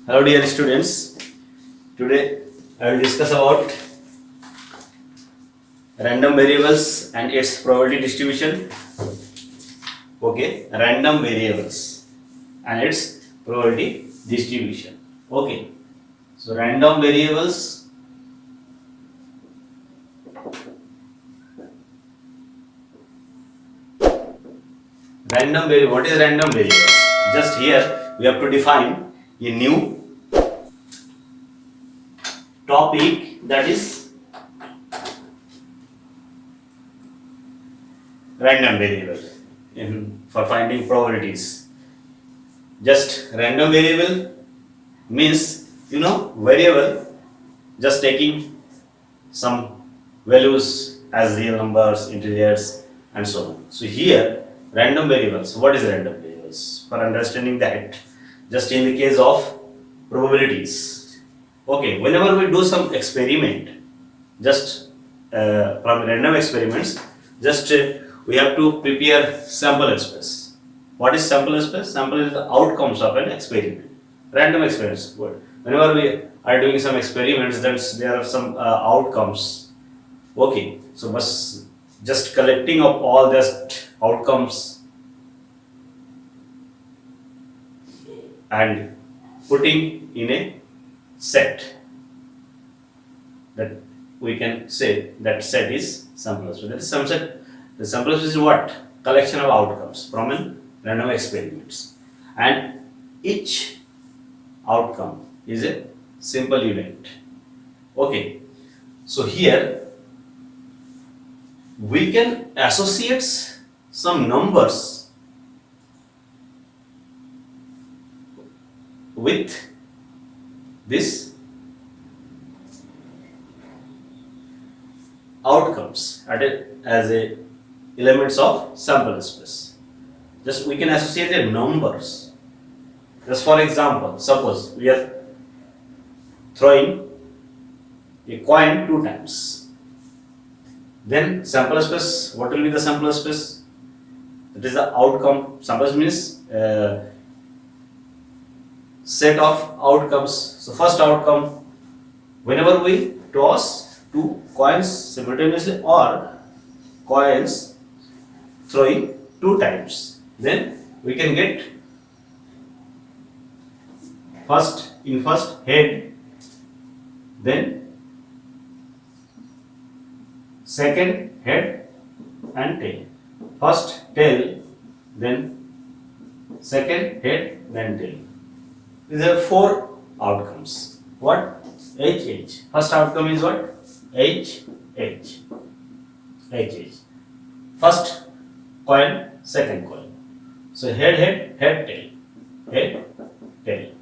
Hello dear students, today I will discuss about random variables and its probability distribution. Okay, random variables and its probability distribution. Okay, so random variables. What is random variables? Just here we have to define a new topic, that is random variable for finding probabilities. Just random variable means variable just taking some values as real numbers, integers and so on. So here random variables. What is random variables? For understanding that, just in the case of probabilities. Okay, whenever we do some experiment, just from random experiments, just we have to prepare sample space. What is sample space? Sample is the outcomes of an experiment. Random experiments. Whenever we are doing some experiments, then there are some outcomes. Okay, so just collecting of all these outcomes and putting in a set, that we can say that set is sample space. That is some set. The sample space is what? Collection of outcomes from an random experiments, and each outcome is a simple event. Okay, so here we can associate some numbers with this outcomes as a elements of sample space. Just we can associate the numbers. Just for example, suppose we are throwing a coin 2 times. Then sample space, what will be the sample space? That is the outcome. Sample space means set of outcomes. So first outcome, whenever we toss 2 coins simultaneously or coins throwing 2 times, then we can get first head, then second head and tail. First tail, then second head, then tail. These are 4 outcomes. What? H. First outcome is what? H. First coin, second coin. So head, tail. Head, tail.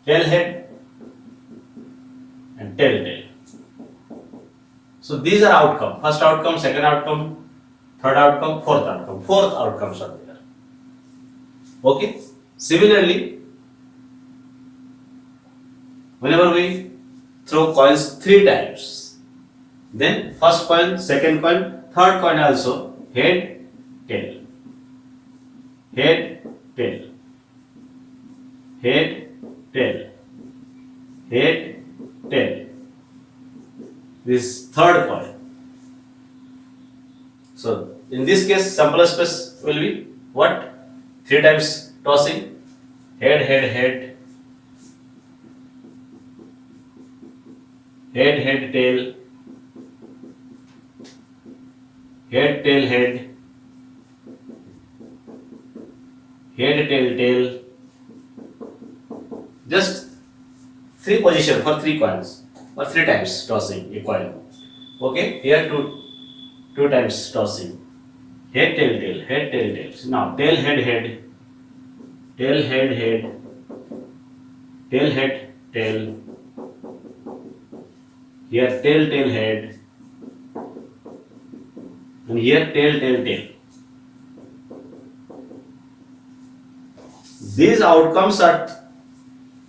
Tail, head and tail. So these are outcome. First outcome, second outcome, third outcome, fourth outcome. 4th outcomes are there. Okay. Similarly, whenever we throw coins 3 times, then first coin, second coin, third coin also, head, tail. Head, tail. Head, tail. Head, tail. This third coin. So in this case, sample space will be what? 3 times tossing, head, tail, head, tail, head, tail. Just three position for three coins or three times tossing a coin. Okay, here two times tossing. Head, tail, tail, head, tail, tail. So now tail, head, head, tail, head, head, tail, head, tail. Here tail, tail, head, and here tail, tail, tail. These outcomes are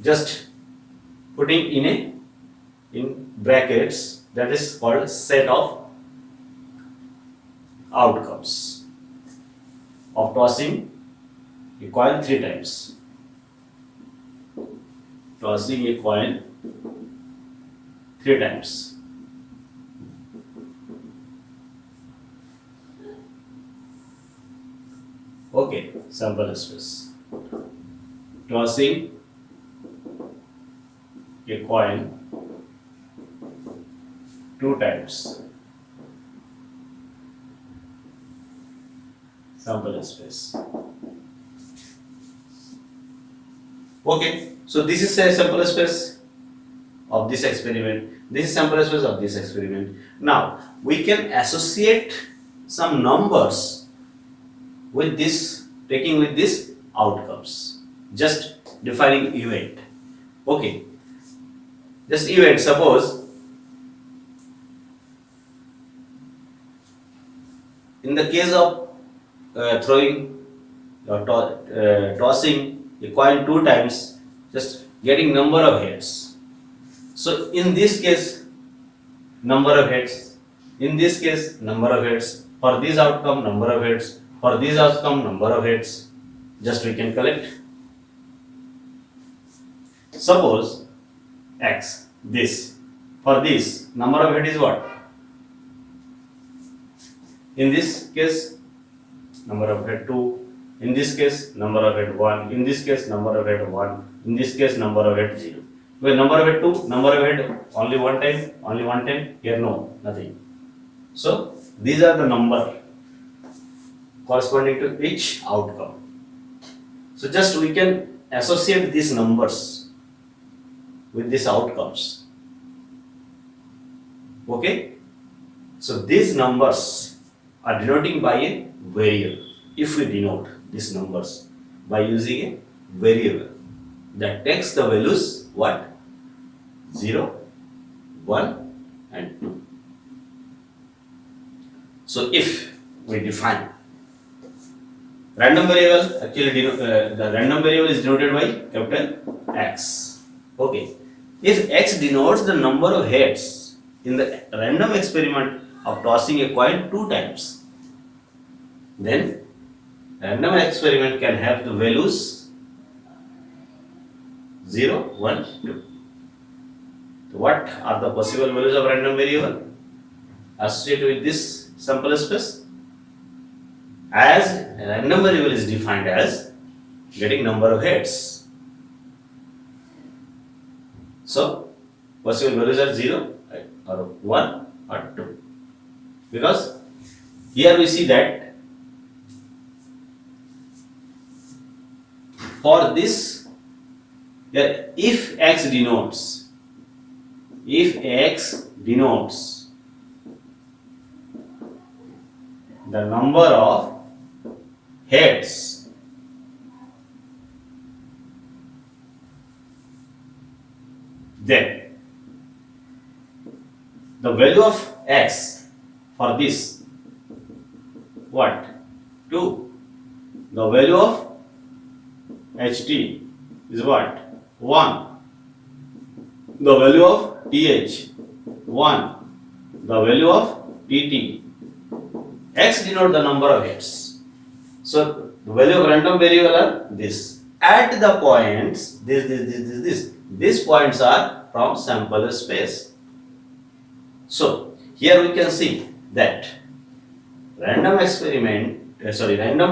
just putting in brackets, that is called set of outcomes of tossing a coin three times. Tossing a coin three times. Okay, sample space. Tossing a coin two times. Sample space. Okay, so this is a sample space of this experiment. This is sample space of this experiment. Now we can associate some numbers with this, taking with this outcomes. Just defining event. Okay, just event. Suppose in the case of throwing or tossing a coin two times, just getting number of heads. So in this case, number of heads. In this case, number of heads. For this outcome, number of heads. For this outcome, number of heads. Just we can collect. Suppose x, this. For this, number of head is what? In this case, number of head 2. In this case, number of head 1. In this case, number of head 1. In this case, number of head 0. Well, number of head 2, number of head only one time. Here no, nothing. So these are the number corresponding to each outcome. So just we can associate these numbers with these outcomes. Okay. So these numbers are denoting by a variable. If we denote these numbers by using a variable that takes the values what? 0, 1 and 2. So if we define random variable, actually the random variable is denoted by capital X. Okay. If X denotes the number of heads in the random experiment of tossing a coin two times, then random experiment can have the values 0, 1, 2. So what are the possible values of random variable associated with this sample space? As a random variable is defined as getting number of heads. So possible values are 0 or 1 or 2. Because here we see that for this, if X denotes the number of heads, then the value of X for this what? 2. The value of HT is what? 1. The value of TH 1. The value of TT. X denote the number of heads. So the value of random variable are this. At the points, this. These points are from sample space. So here we can see that random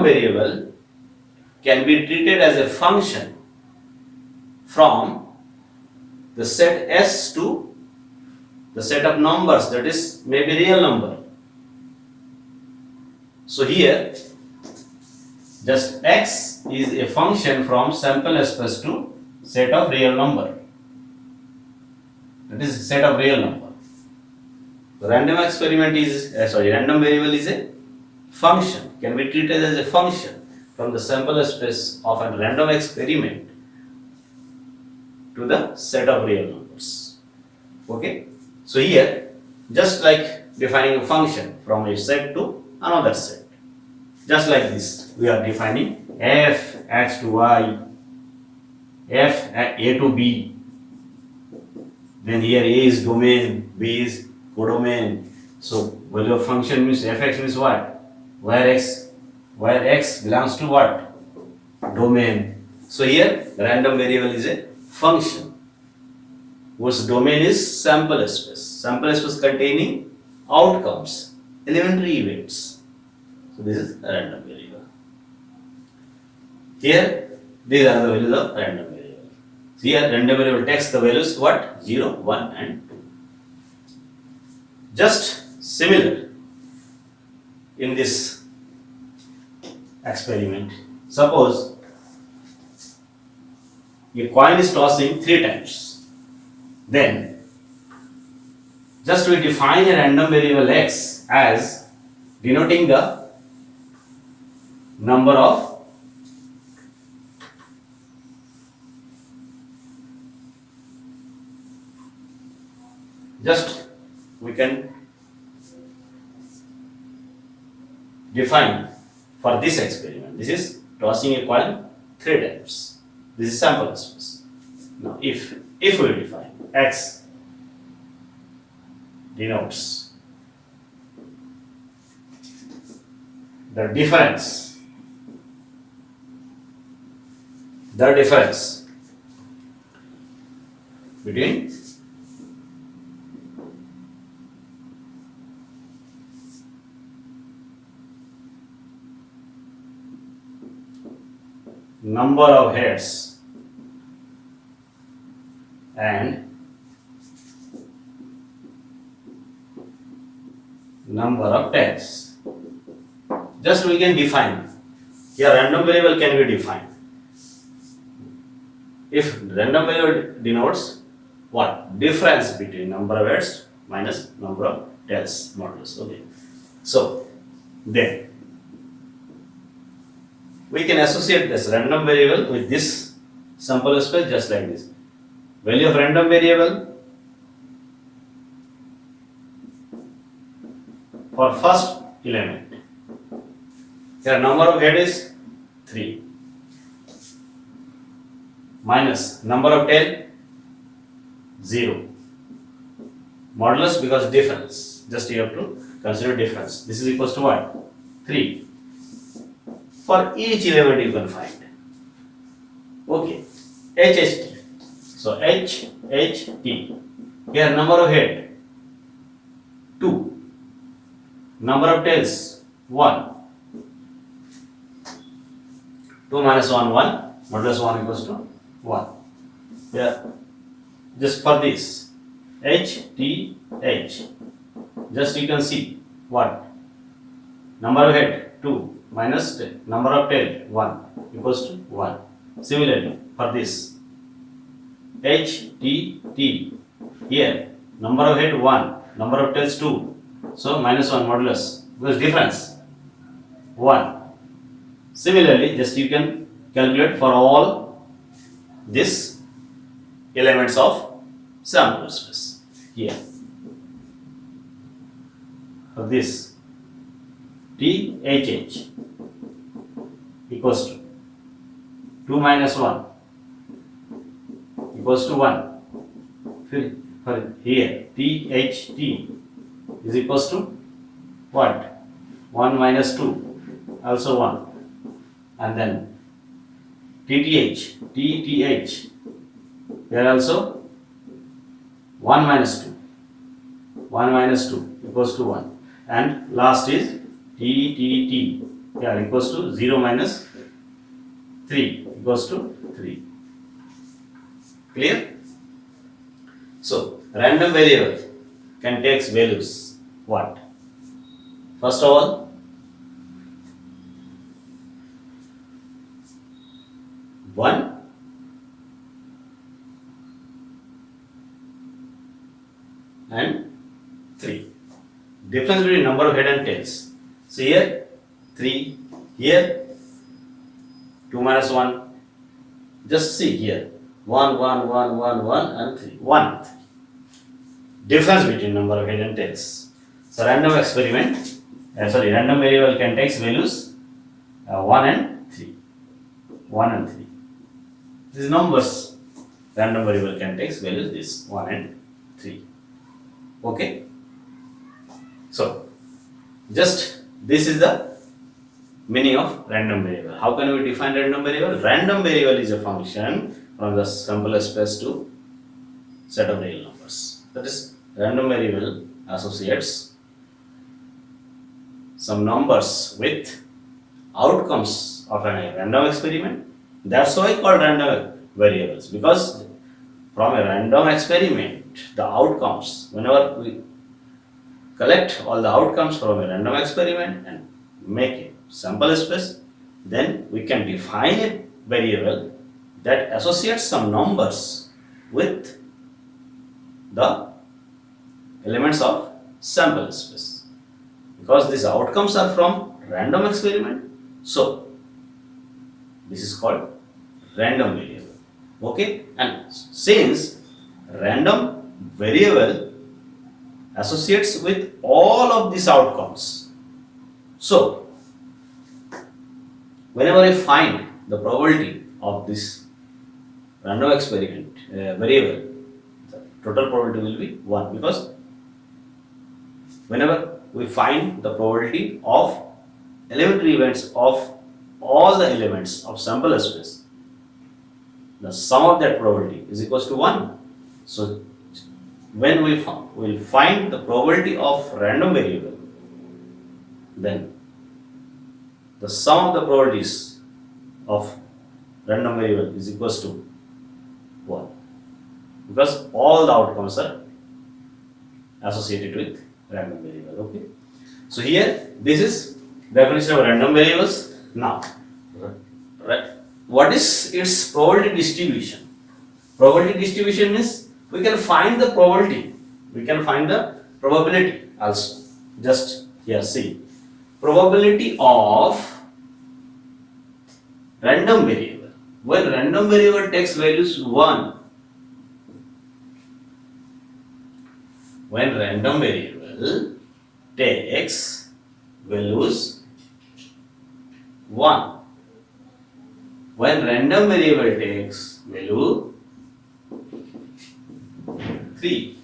variable can be treated as a function from the set S to the set of numbers, that is maybe real number. So here just X is a function from sample space to set of real number. That is set of real number. Random experiment is random variable is a function, can be treated as a function from the sample space of a random experiment to the set of real numbers. Okay, so here just like defining a function from a set to another set, just like this we are defining f x to y, f a to b, then here a is domain, b is codomain. So value of function means fx means what? Where x belongs to what? Domain. So here random variable is a function whose domain is sample space containing outcomes, elementary events. So this is a random variable. Here these are the values of random variable. So here random variable takes the values what? 0, 1 and 2. Just similar in this experiment. Suppose a coin is tossing 3 times. Then just we define a random variable x as denoting the number of we can define for this experiment. This is tossing a coin 3 times. This is sample space. Now if we define x denotes the difference between number of heads and number of tails. Just we can define. Here random variable can be defined. If random variable denotes what? Difference between number of heads minus number of tails modulus. Okay. So then we can associate this random variable with this sample space just like this. Value of random variable for first element. Here number of head is 3 minus number of tail 0. Modulus because difference. Just you have to consider difference. This is equals to what? 3. For each element you can find. Okay. HHT. So HHT. Here number of head 2. Number of tails 1. 2 minus 1 1. Modulus 1 equals to 1. Yeah. Just for this HTH. Just you can see what? Number of head 2 minus number of tail 1 equals to 1. Similarly for this HTT, here number of head 1, number of tails 2, so minus 1 modulus because difference 1. Similarly just you can calculate for all these elements of sample space here. For this THH equals to 2 minus 1 equals to 1. For here THT is equals to what? 1 minus 2 also 1. And then TTH here also 1 minus 2. 1 minus 2 equals to 1. And last is TTT here equals to 0 minus 3 equals to 3. Clear? So random variable can take values what? First of all, 1, and 3. Difference between number of head and tails. So here 3, here 2 minus 1. Just see here 1, 1, 1, 1, 1 and 3. 1. Difference between number of head and tails. So random experiment, random variable can take values 1 and 3. 1 and 3. These numbers, random variable can take values this 1 and 3. Okay. So just this is the meaning of random variable. How can we define random variable? Random variable is a function from the sample space to set of real numbers. That is, random variable associates some numbers with outcomes of a random experiment. That's why called random variables, because from a random experiment, the outcomes, whenever we collect all the outcomes from a random experiment and make a sample space, then we can define a variable that associates some numbers with the elements of sample space. Because these outcomes are from random experiment, so this is called random variable. Okay, and since random variable associates with all of these outcomes, so whenever I find the probability of this random experiment variable, the total probability will be 1, because whenever we find the probability of elementary events of all the elements of sample space, the sum of that probability is equals to 1. So when we will find the probability of random variable, then the sum of the probabilities of random variable is equals to 1, because all the outcomes are associated with random variable. Okay, so here this is definition of random variables. Now, what is its probability distribution? Probability distribution means we can find the probability, we can find the probability also. Just here see, probability of random variable. When random variable takes values 1, when random variable takes values 1, when random variable takes value 3,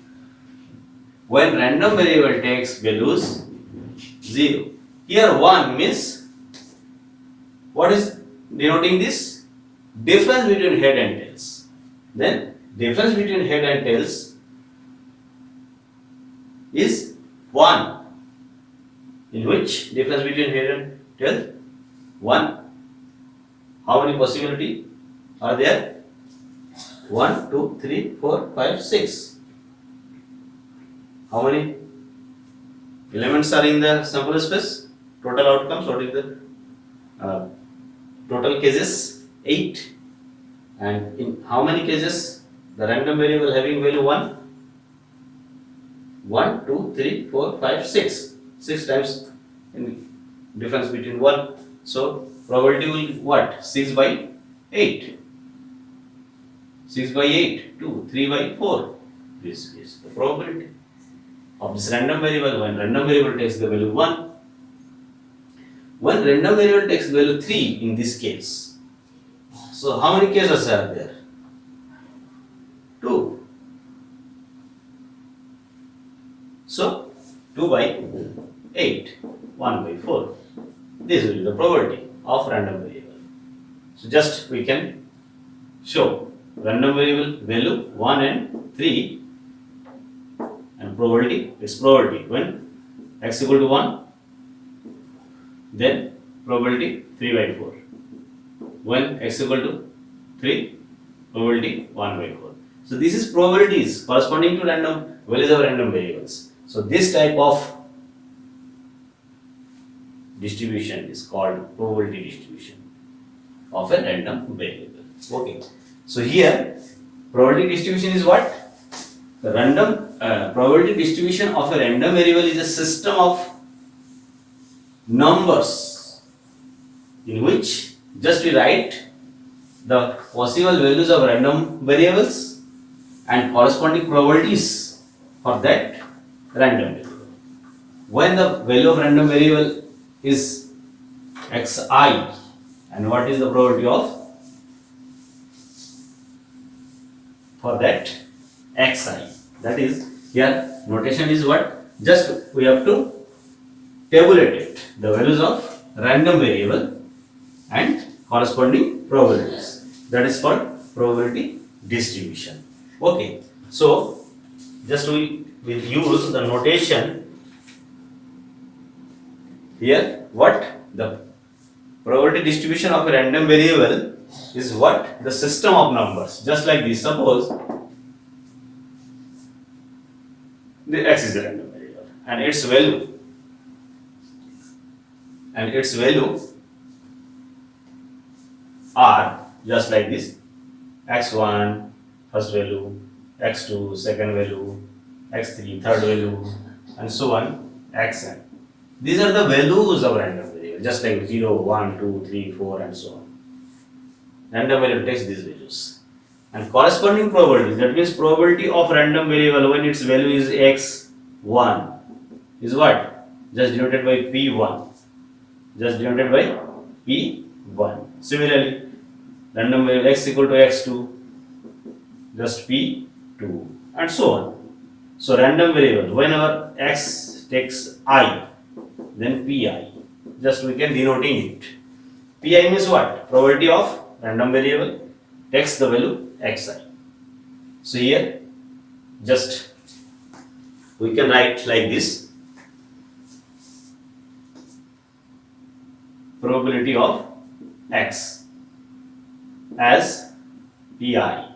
when random variable takes values 0. Here 1 means, what is denoting this? Difference between head and tails. Then difference between head and tails is 1. In which difference between head and tail? 1. How many possibilities are there? 1, 2, 3, 4, 5, 6. How many elements are in the sample space? Total outcomes, what is the total cases? 8. And in how many cases the random variable having value 1? 1, 2, 3, 4, 5, 6. 6 times in difference between 1. So probability will what? 6 by 8. 6 by 8, 2, 3 by 4. This is the probability of this random variable. When random variable takes the value 1, when random variable takes value 3 in this case, so how many cases are there? 2. So 2 by 8, 1 by 4. This will be the probability of random variable. So just we can show random variable value 1 and 3, and probability is probability when x equal to 1, then probability 3 by 4. When x equal to 3, probability 1 by 4. So this is probabilities corresponding to random values of random variables. So this type of distribution is called probability distribution of a random variable. Okay. So here probability distribution is what? The random probability distribution of a random variable is a system of numbers in which just we write the possible values of random variables and corresponding probabilities for that random variable. When the value of random variable is xi, and what is the probability of for that xi? That is, here notation is what? Just we have to tabulate it, the values of random variable and corresponding probabilities. That is called probability distribution. Okay, so just we will use the notation here. What the probability distribution of a random variable is what? The system of numbers. Just like this, suppose the x is the random variable and its value are just like this: x1 first value, x2 second value, x3 third value, and so on, xn. These are the values of random variable, just like 0, 1, 2, 3, 4, and so on. Random variable takes these values. And corresponding probabilities, that means probability of random variable when its value is x1 is what? Just denoted by p1. Just denoted by p1. Similarly, random variable x equal to x2, just p2, and so on. So random variable, whenever x takes I, then pi, just we can denoting it. Pi means what? Probability of random variable takes the value xi. So here just we can write like this: probability of x as pi.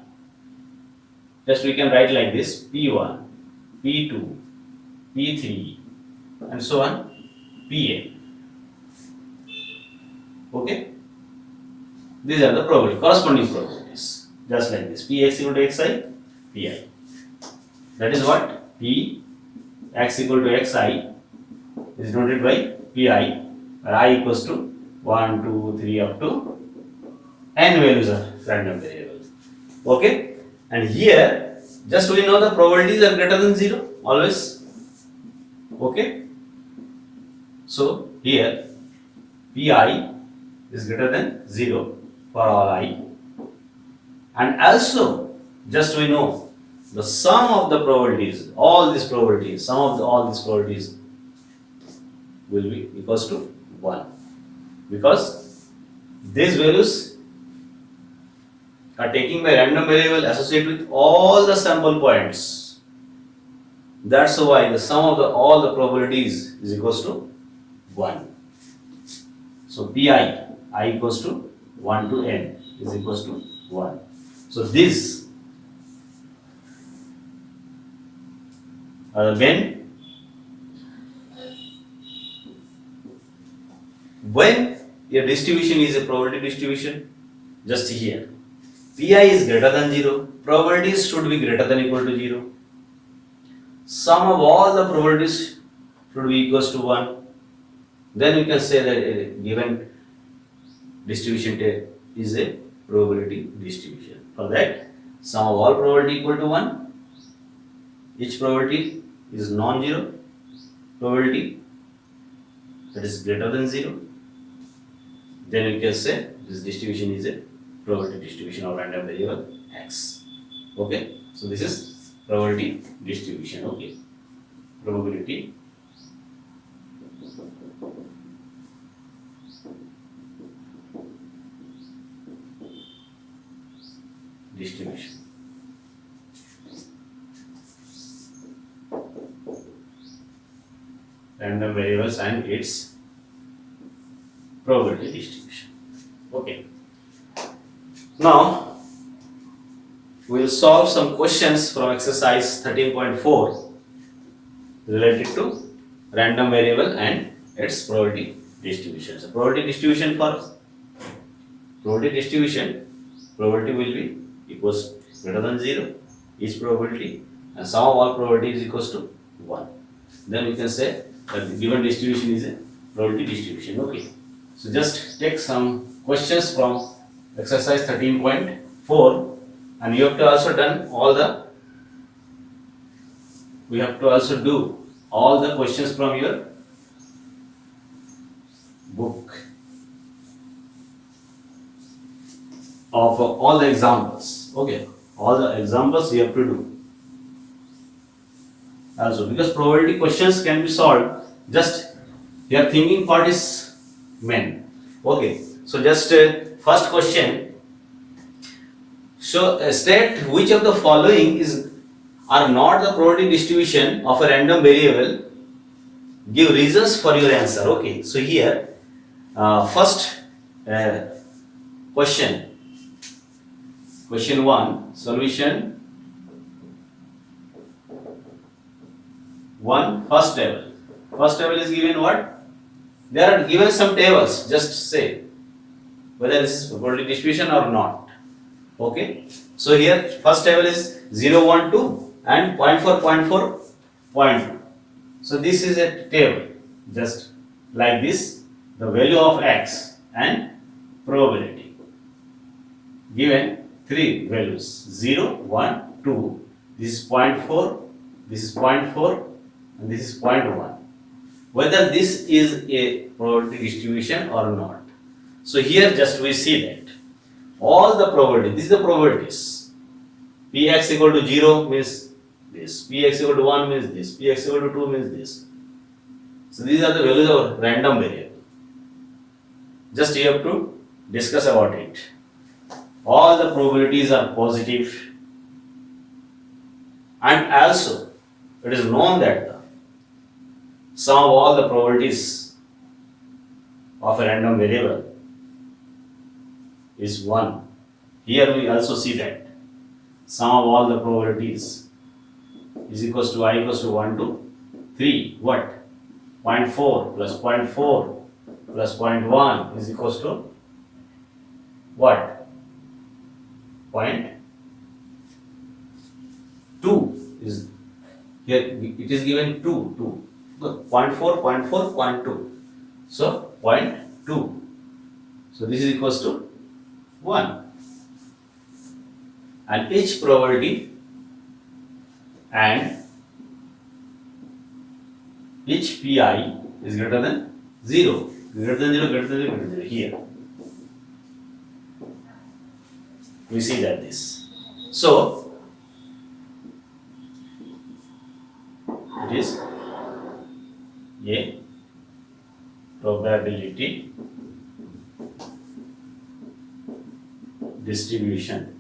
Just we can write like this: p1, p2, p3, and so on, pa. Okay, these are the probability, corresponding probabilities, just like this: px equal to xi, pi. That is what? P x equal to xi is denoted by pi, where I equals to 1, 2, 3 up to n values are random variables. Okay, and here just we know the probabilities are greater than 0 always. Okay, so here pi is greater than 0 for all I, and also just we know the sum of the probabilities, all these probabilities, sum of all these probabilities will be equals to 1, because these values are taken by random variable associated with all the sample points. That's why the sum of all the probabilities is equals to 1. So pi, I equals to 1 to n is equals to 1. So this when your distribution is a probability distribution, just here pi is greater than 0, probabilities should be greater than equal to 0. Sum of all the probabilities should be equals to 1. Then we can say that a given distribution is a probability distribution. For that, sum of all probability equal to 1. Each probability is non-zero probability, that is greater than 0. Then we can say this distribution is a probability distribution of random variable x. Okay, so this is probability distribution. Okay, probability distribution. Random variables and its probability distribution. Okay. Now we will solve some questions from exercise 13.4 related to random variable and its probability distribution. So probability distribution probability will be equals greater than 0. Each probability and sum of all probability is equals to 1. Then we can say that the given distribution is a probability distribution. Okay. So just take some questions from exercise 13.4, and you have to also done all the we have to also do all the questions from your book of all the examples. Okay, all the examples you have to do also, because probability questions can be solved, just your thinking part is main. Okay, so just first question. So state which of the following are not the probability distribution of a random variable. Give reasons for your answer. Okay, so here first question 1, solution 1, first table. First table is given what? There are given some tables, just say whether this is probability distribution or not. Okay, so here first table is 0, 1, 2 and 0.4, 0.4, 0.2. So this is a table, just like this, the value of x and probability. Given 3 values, 0, 1, 2, this is 0.4, this is 0.4 and this is 0.1. Whether this is a probability distribution or not. So here just we see that all the probability, this is the probabilities. Px equal to 0 means this, Px equal to 1 means this, Px equal to 2 means this. So these are the values of random variable. Just you have to discuss about it. All the probabilities are positive, and also it is known that the sum of all the probabilities of a random variable is 1. Here we also see that sum of all the probabilities is equals to I equals to 1 to 3. What? 0.4 plus 0.4 plus 0.1 is equals to what? 0.2 is here, it is given 2. 0.4, 0.4, 0.2. So 0.2. So this is equals to 1. And each probability and each pi is greater than 0. Greater than 0, greater than 0, greater than 0. Here we see that this. So it is a probability distribution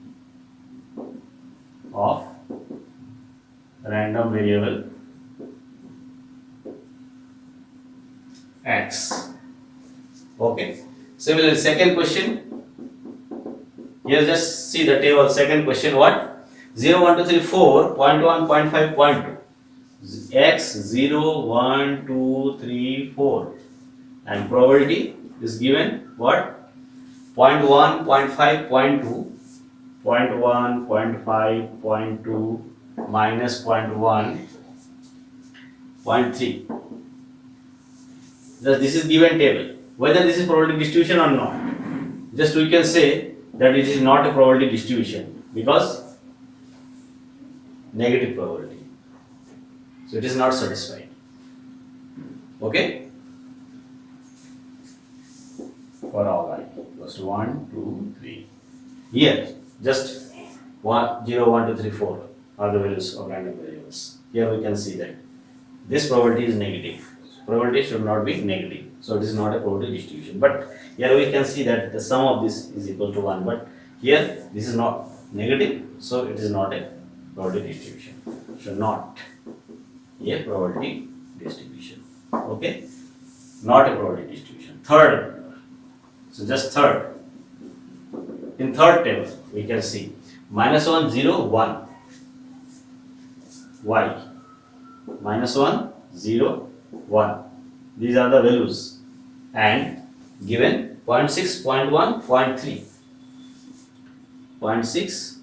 of random variable x. Okay. Similarly, second question. Here just see the table. Second question, what? 0, 1, 2, 3, 4, 0.1, 0.5, 0.2. X 0, 1, 2, 3, 4. And probability is given what? 0.1, 0.5, 0.2, 0.1, 0.5, 0.2, minus 0.1, 0.3. This is given table. Whether this is probability distribution or not, just we can say that it is not a probability distribution because negative probability. So it is not satisfied. Okay? For all I equals to 1, 2, 3. Here, just 1, 0, 1, 2, 3, 4 are the values of random variables. Here we can see that this probability is negative. Probability should not be negative. So it is not a probability distribution. But here we can see that the sum of this is equal to 1. But here this is not negative. So it is not a probability distribution. So not a probability distribution. Okay? Not a probability distribution. Third. So just third. In third table, we can see minus 1, 0, 1. Y. Minus 1, 0, 1. These are the values. And given 0.6, 0.1, 0.3. 0.6,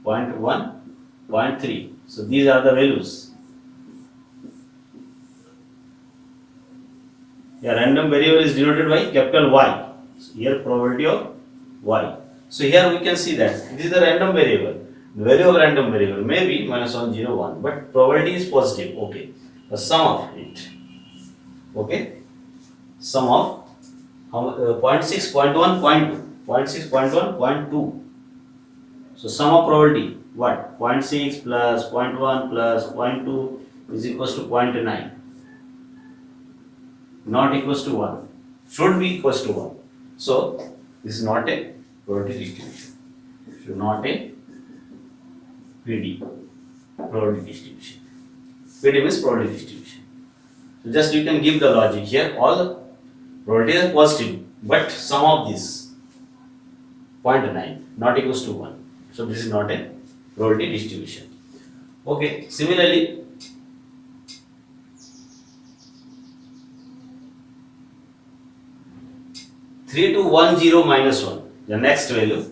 0.1, 0.3. So these are the values. A random variable is denoted by capital Y. So here probability of Y. So here we can see that this is the random variable. The value of random variable may be minus 1, 0, 1, but probability is positive. Okay. The sum of it. Okay. Sum of 0.6, 0.1, 0.2. 0.6, 0.1, 0.2. So sum of probability, what? 0.6 plus 0.1 plus 0.2 is equals to 0.9. Not equals to 1. Should be equals to 1. So this is not a probability distribution. Should not a PD, probability distribution. PD means probability distribution. So just you can give the logic here. All the probability is positive, but sum of this 0.9 not equals to 1. So this is not a probability distribution. Okay. Similarly, three to 1, 0, minus 1. The next value,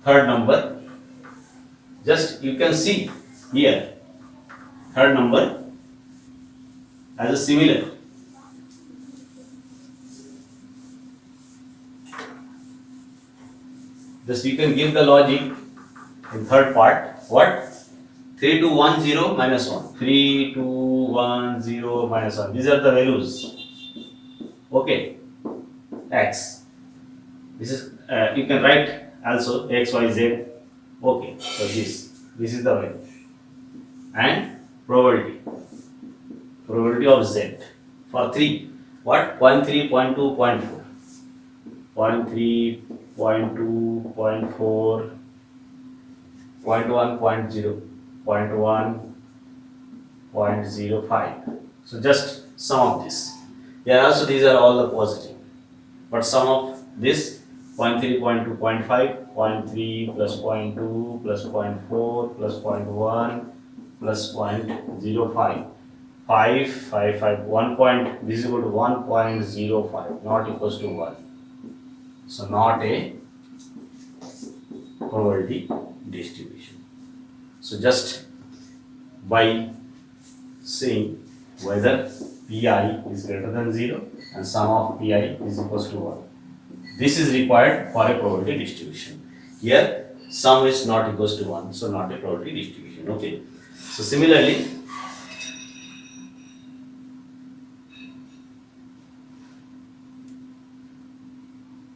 third number. Just you can see here, third number as a similar. Just you can give the logic in third part. What? 3 to 1, 0, minus 1. 3 to 1, 0, minus 1. These are the values. Okay. X. This is you can write also X, Y, Z. Okay. So this is the value. And probability. Probability of Z. For 3. What? 0.3, 0.2, 0.4. 0.3, 0.2, 0.4, 0.1, 0.0, 0.1, 0.05. So just sum of this. Here also these are all the positive. But sum of this 0.3, 0.2, 0.5, 0.3 plus 0.2 plus 0.4 plus 0.1 plus 0.05. 5, 5, 5, 1 point, this is equal to 1.05, not equals to 1. So not a probability distribution. So just by saying whether Pi is greater than 0 and sum of Pi is equals to 1. This is required for a probability distribution. Here sum is not equals to 1, so not a probability distribution. Okay. So similarly,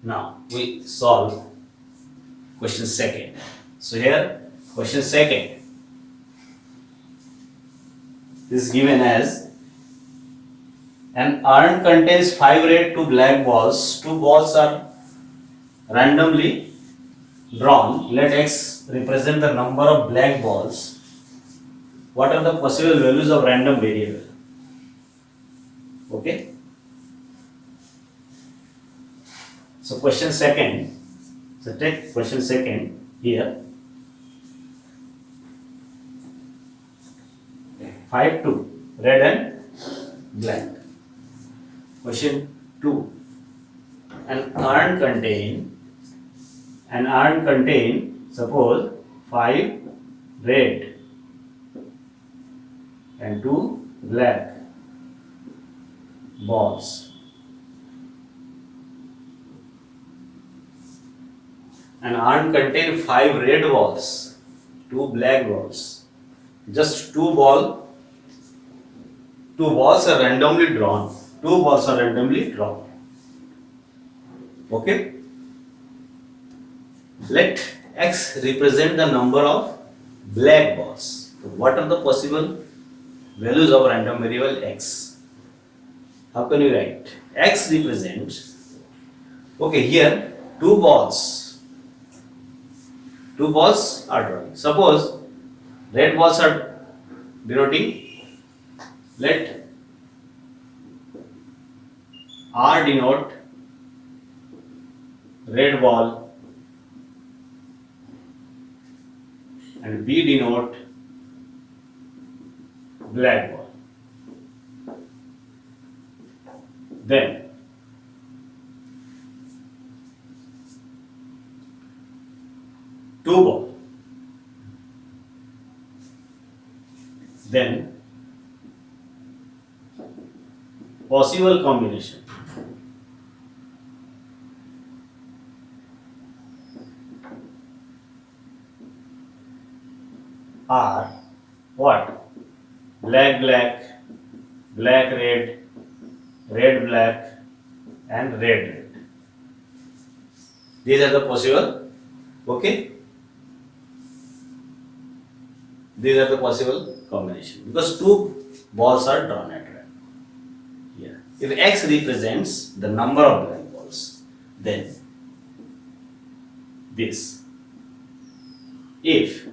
now we solve question second. So here question second is given as an urn contains 5 red, 2 black balls. 2 balls are randomly drawn. Let X represent the number of black balls. What are the possible values of random variable? Okay. So question second. So take question second here. 5, 2, red and black. Question 2. An urn contain suppose 5 red and 2 black balls. An urn contain 5 red balls, 2 black balls. Just 2 balls are randomly drawn. 2 balls are randomly drawn. Okay. Let X represent the number of black balls. So what are the possible values of random variable X? How can you write? X represents, okay, here 2 balls. 2 balls are drawn. Suppose red balls are denoting, let R denote red ball and B denote black ball. Then two ball. Then possible combination are what? Black black, black red, red black, and red red. These are the possible. Okay. These are the possible combination because two balls are drawn at random. Here, if X represents the number of black balls, then this. If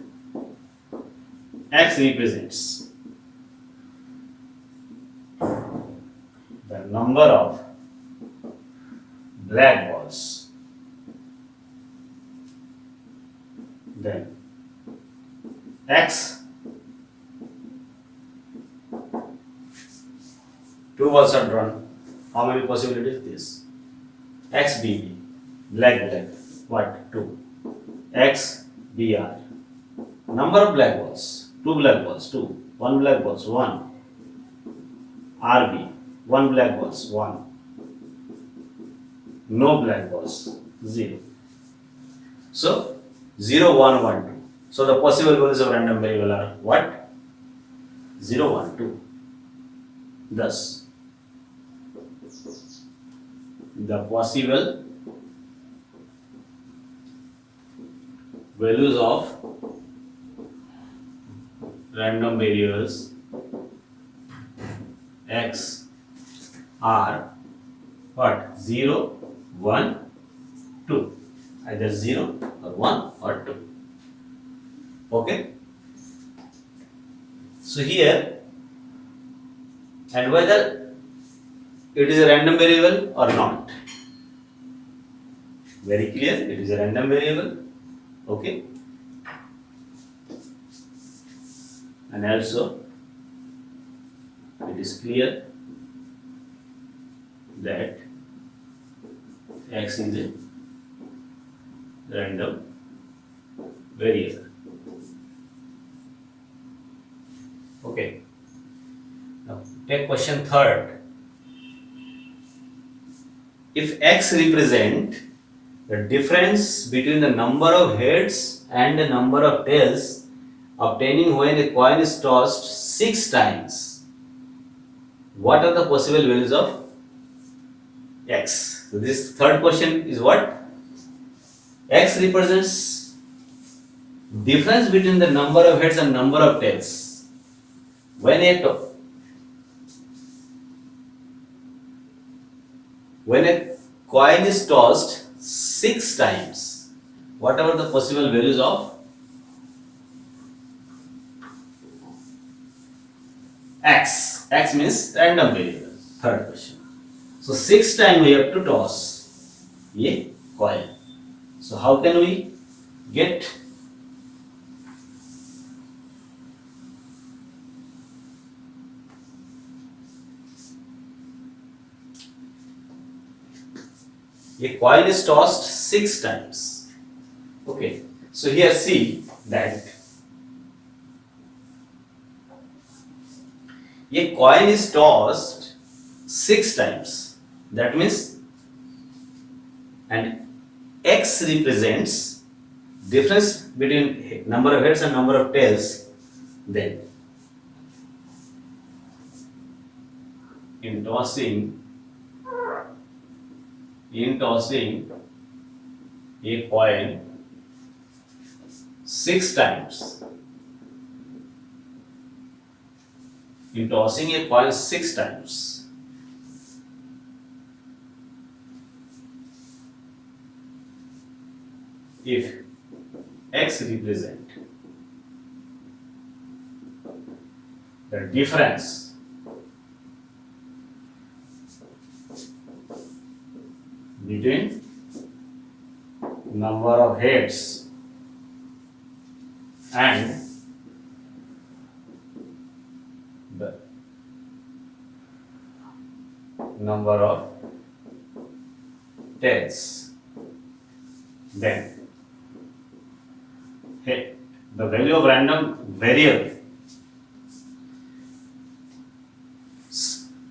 X represents the number of black balls, then X, two balls are drawn. How many possibilities? This. X BB, black black, what? 2. X BR, number of black balls, 2 black balls, 2. 1 black balls, 1. RB, 1 black balls, 1. No black balls, 0. So 0, 1, 1, 2. So the possible values of random variable are what? 0, 1, 2. Thus, the possible values of random variables X are what? 0, 1, 2. Either 0 or 1 or 2. Okay. So here, and whether it is a random variable or not. Very clear, it is a random variable. Okay. And also, it is clear that X is a random variable. Okay. Now take question 3rd. If X represent the difference between the number of heads and the number of tails obtaining when a coin is tossed 6 times, what are the possible values of X? So this 3rd question is what? X represents difference between the number of heads and number of tails. When a coin is tossed 6 times, what are the possible values of X? X means random variable. 3rd question. So 6 times we have to toss a coin. So how can we get a coin is tossed 6 times? Okay, so here see that a coin is tossed 6 times. That means, and X represents difference between number of heads and number of tails. Then in tossing a coin 6 times, in tossing a coin 6 times, if X represent the difference between number of heads and the number of tails, then the value of random variable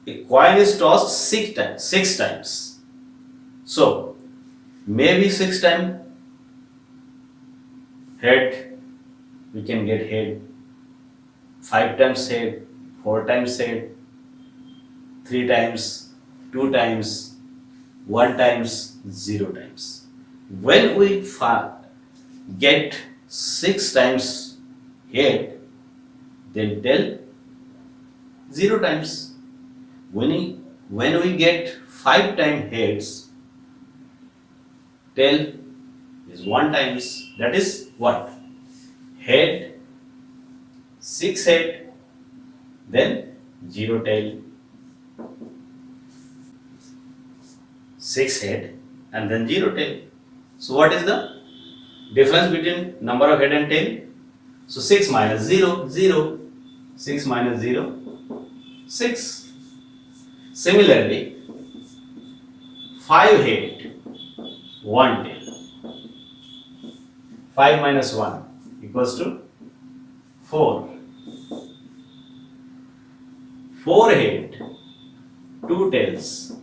a coin is tossed six times. So maybe 6 times head, we can get head, 5 times head, 4 times head, 3 times, 2 times, 1 times, 0 times. When we get 6 times head, then tell 0 times. When we get 5 times heads, tail is 1 times. That is what? Head, 6 head, then 0 tail. 6 head and then 0 tail. So what is the difference between number of head and tail? So 6 minus 0, 0. 6 minus 0, 6. Similarly, 5 head, 1 tail. 5 minus 1 equals to 4. 4 head, 2 tails.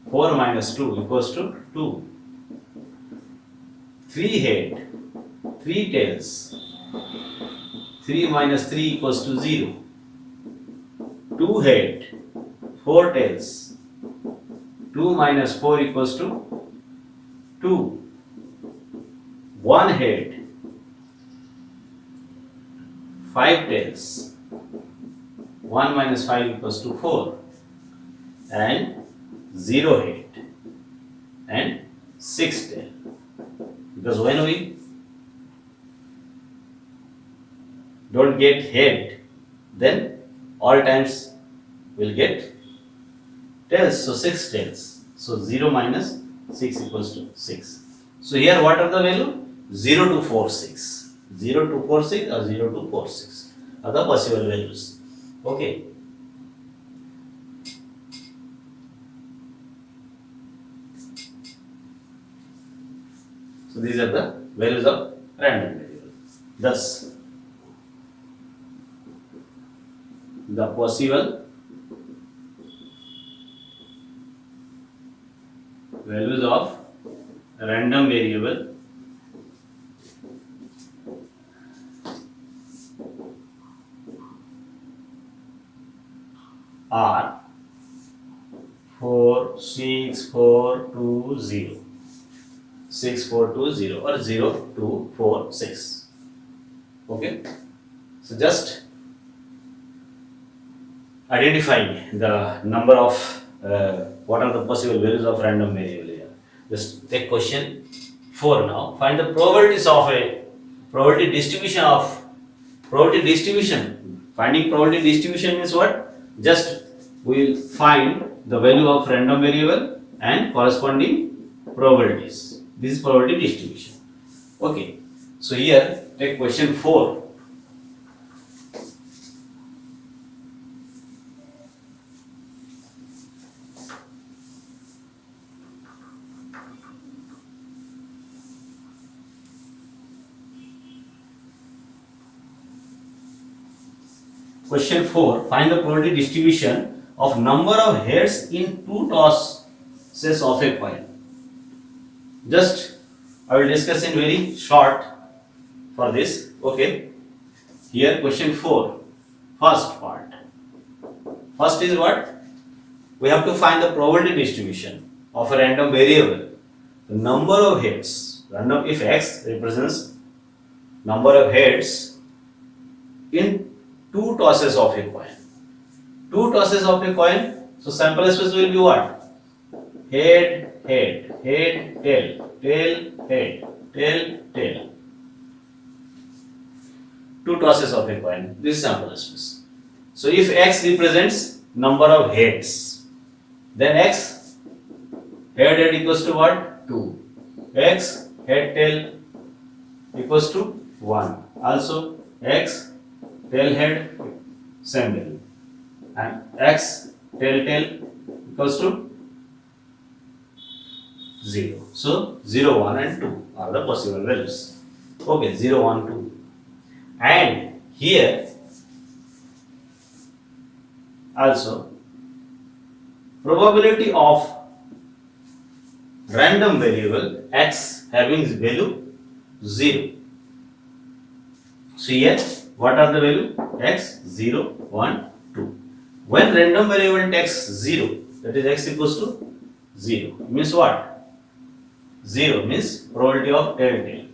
4 minus 2 equals to 2. 3 head, 3 tails. 3 minus 3 equals to 0. 2 head, 4 tails. 2 minus 4 equals to 2. 1 head, 5 tails. 1 minus 5 equals to 4. And 0 head and 6 tail. Because when we don't get head, then all times we'll get tails. So 6 tails. So 0 minus 6 equals to 6. So here what are the value? 0 to 4, 6. 0 to 4, 6 or 0 to 4, 6 are the possible values. Okay. So these are the values of random variable. Thus, the possible values of random variable are 4, 6, 4, 2, 0. 6, 4, 2, 0 or 0, 2, 4, 6. Okay. So just identifying the number of what are the possible values of random variable here. Just take question 4 now. Find the probabilities of a probability distribution. Finding probability distribution means what? Just we will find the value of random variable and corresponding probabilities. This is probability distribution. Okay. So here take question 4. Question 4. Find the probability distribution of number of heads in 2 tosses of a coin. Just I will discuss in very short for this. Okay. Here question 4. First part. First is what? We have to find the probability distribution of a random variable. The number of heads. Random if x represents number of heads in 2 tosses of a coin. 2 tosses of a coin. So sample space will be what? Head, head, head, tail, tail, head, tail, tail. 2 tosses of a coin. This is sample space. So if x represents number of heads, then x head head equals to what? 2. X head tail equals to 1. Also x tail head same value. And x tail tail equals to 0. So 0, 1 and 2 are the possible values. Okay, 0, 1, 2. And here Also, probability of random variable x having value 0. So here, what are the value? X 0, 1, 2. When random variable takes 0, that is x equals to 0, means what? 0 means probability of telltale.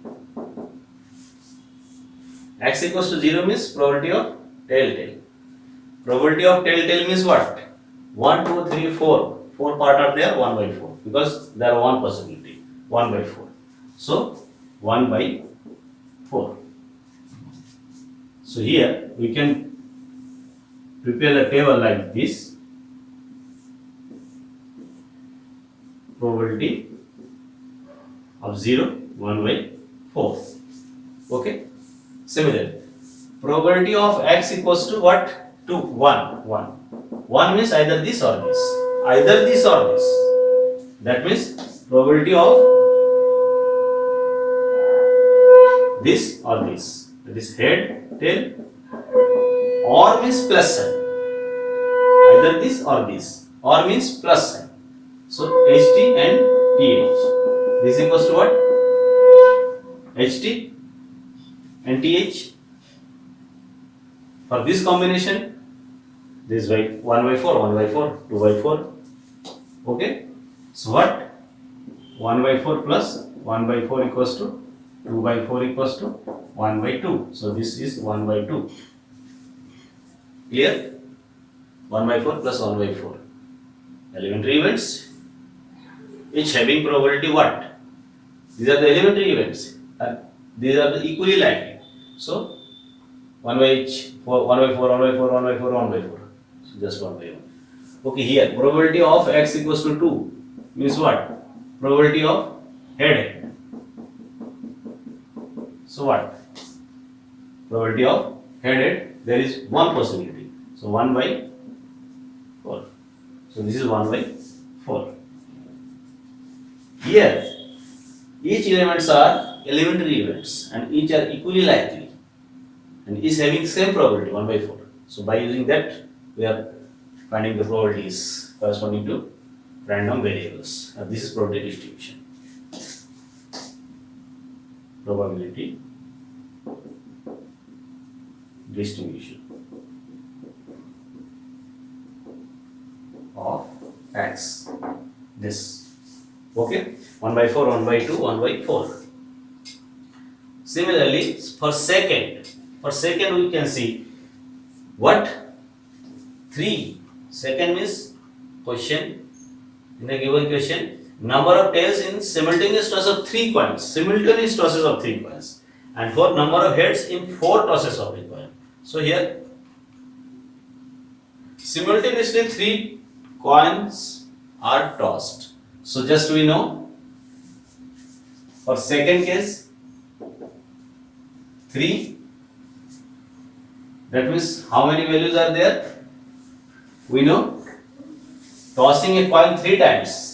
X equals to 0 means probability of telltale. Probability of telltale means what? 1, 2, 3, 4. 4 part are there, 1 by 4. Because there are 1 possibility. 1 by 4. So, 1 by 4. So, here we can prepare the table like this. Probability of 0, 1 by 4. Okay. Similarly, probability of x equals to what? 2, 1, 1. 1 means either this or this. Either this or this. That means probability of this or this. That is head, tail, or means plus sign. Either this or this. Or means plus sign. So HT and TH. This equals to what? HT and TH. For this combination, this by 1 by 4, 1 by 4, 2 by 4. Okay. So what? 1 by 4 plus 1 by 4 equals to 2 by 4 equals to 1 by 2. So this is 1 by 2. Clear? 1 by 4 plus 1 by 4. Elementary events, each having probability what? These are the elementary events. And these are the equally likely. So 1 by each, 1 by 4, 1 by 4, 1 by 4, 1 by 4. So just 1 by 1. Okay, here probability of x equals to 2 means what? Probability of head. So what? Probability of head, there is one possibility. So 1 by 4. So this is 1 by 4. Here, each elements are elementary events and each are equally likely and is having same probability 1 by 4. So by using that, we are finding the probabilities corresponding to random variables. This is probability distribution. Probability distribution of x. This. Okay? 1 by 4, 1 by 2, 1 by 4. Similarly, for second we can see what? 3. Second means question, in the given question, number of tails in simultaneous toss of 3 coins. Simultaneous tosses of 3 coins. And for number of heads in 4 tosses of a coin. So here, simultaneously 3 coins are tossed. So just we know, for second case, 3. That means how many values are there? We know, tossing a coin 3 times.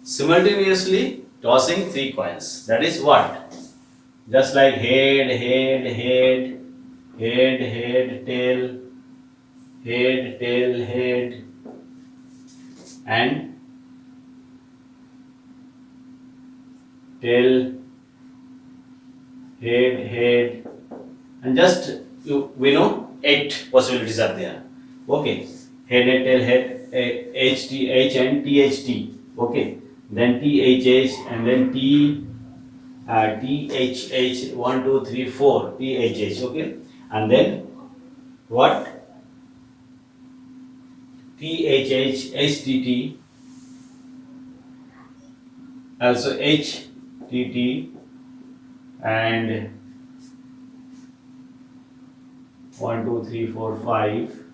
Simultaneously tossing 3 coins. That is what? Just like head, head, head, head, head, tail, head, tail, head, and tail, head, head, and just we know 8 possibilities are there. Okay, head, head, tail, head, H, T, H, and T, H, T. Okay. Then T, H, H, and then T, H, H, 1, 2, 3, 4, T, H, H, okay? And then what? T, H, H, H, T, T, also H, T, T, and 1, 2, 3, 4, 5,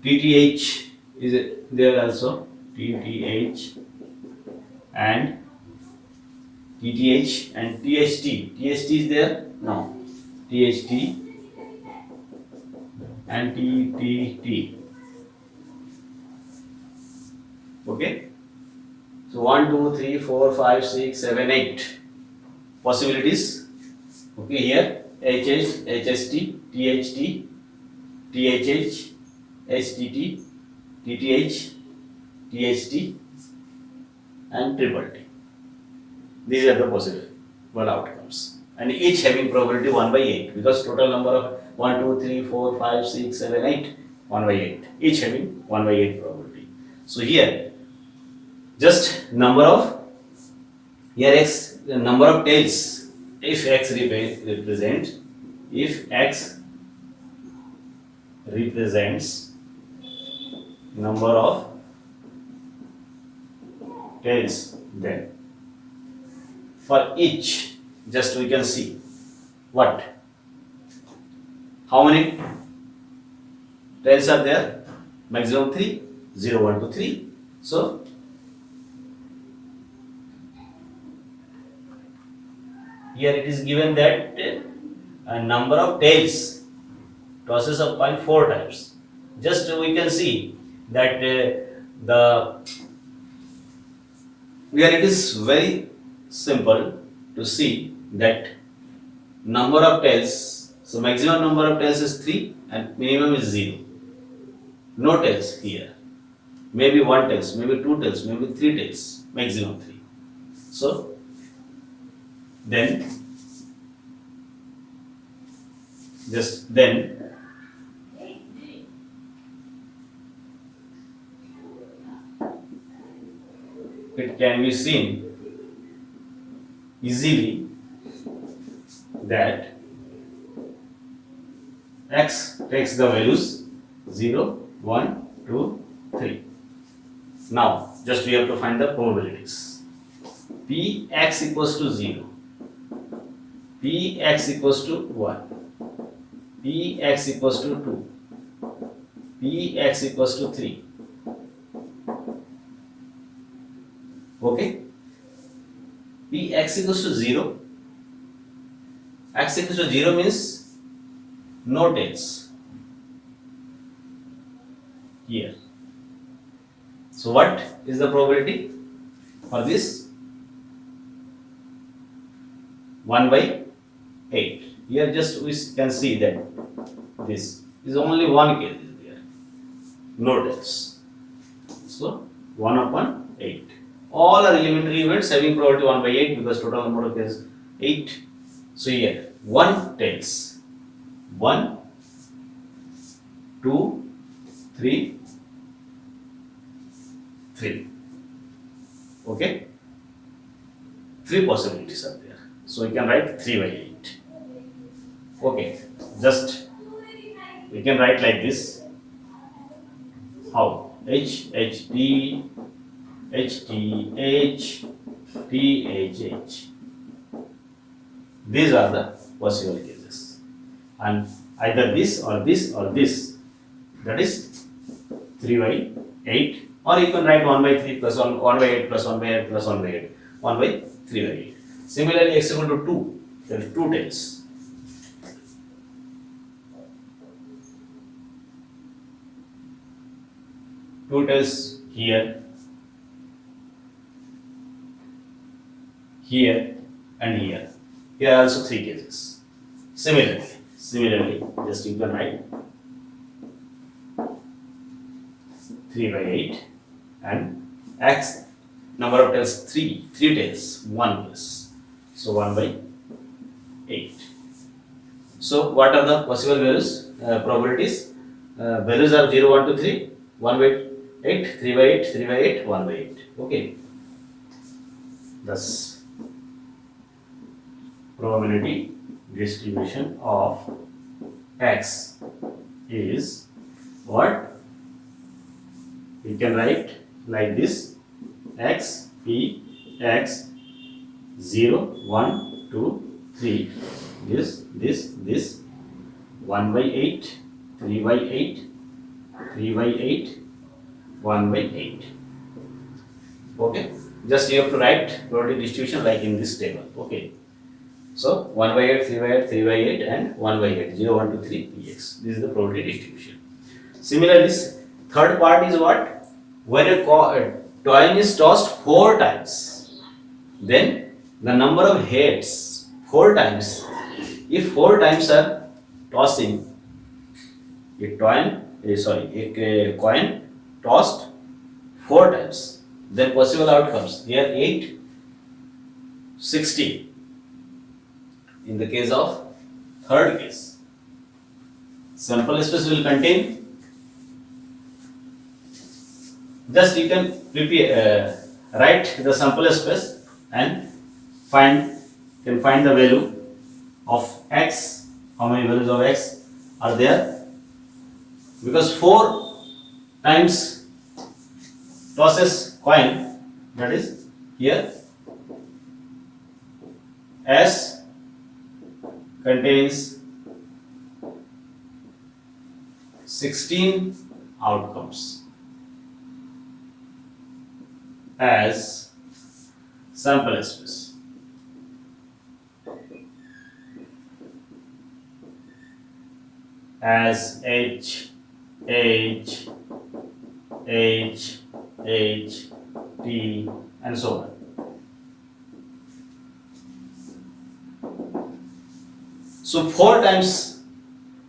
T, T, H is there also. TTH and TTH and THT. THT is there? No. THT and TTT. Okay. So 1, 2, 3, 4, 5, 6, 7, 8 possibilities. Okay, here HH, HST, THT, THH, HTT, TTH, THT and triple T. These are the possible outcomes, and each having probability 1 by 8, because total number of 1, 2, 3, 4, 5, 6, 7, 8, 1 by 8, each having 1 by 8 probability. So here just number of, here x, the number of tails, if x represents number of tails, then for each, just we can see what, how many tails are there, maximum 3, 0, 1, 2, 3. So here it is given that a number of tails, tosses of coin 4 times. Just we can see that here it is very simple to see that number of tails. So maximum number of tails is 3 and minimum is 0. No tails here. Maybe 1 tails, maybe 2 tails, maybe 3 tails, maximum 3. So then it can be seen easily that x takes the values 0, 1, 2, 3. Now just we have to find the probabilities. Px equals to 0, Px equals to 1, Px equals to 2, Px equals to 3. Okay, Px equals to 0, x equals to 0 means no tails here. So what is the probability for this? 1 by 8. Here just we can see that this is only one case is there, no tails. So 1 upon 8. All are elementary events having probability 1 by 8, because total number of cases 8. So here 1 tails, 1, 2, 3, 3. Okay, 3 possibilities are there. So we can write 3 by 8. Okay, just we can write like this. How? H, H, D, H, T, H, T, H, H. These are the possible cases, and either this or this or this, that is 3 by 8, or you can write 1 by 3 plus 1, 1 by 8 plus 1 by 8 plus 1 by 8, 1 by 3 by 8. Similarly, x equal to 2, there are 2 tails. Two tails here, here and here. Here are also 3 cases. Similarly, just you can write 3 by 8 and x number of tails 3 tails, 1 plus. So 1 by 8. So what are the possible values, probabilities? Values are 0, 1, 2, 3, 1 by 8, 3 by 8, 3 by 8, 1 by 8. Okay. Thus, probability distribution of x is what? We can write like this: x, p, x, 0, 1, 2, 3, this, 1 by 8, 3 by 8, 3 by 8, 1 by 8. Okay. Just you have to write probability distribution like in this table. Okay. So 1 by 8, 3 by 8, 3 by 8 and 1 by 8, 0, 1, 2, 3, px. This is the probability distribution. Similarly, third part is what? When a coin is tossed 4 times, then the number of heads 4 times. If 4 times are tossing a coin tossed 4 times, then possible outcomes here 8, 16. In the case of third case, sample space will contain, just you can write the sample space and find the value of x. How many values of x are there? Because 4 times tosses coin, that is here S contains 16 outcomes as sample space. As H, H, H, H, T and so on. So 4 times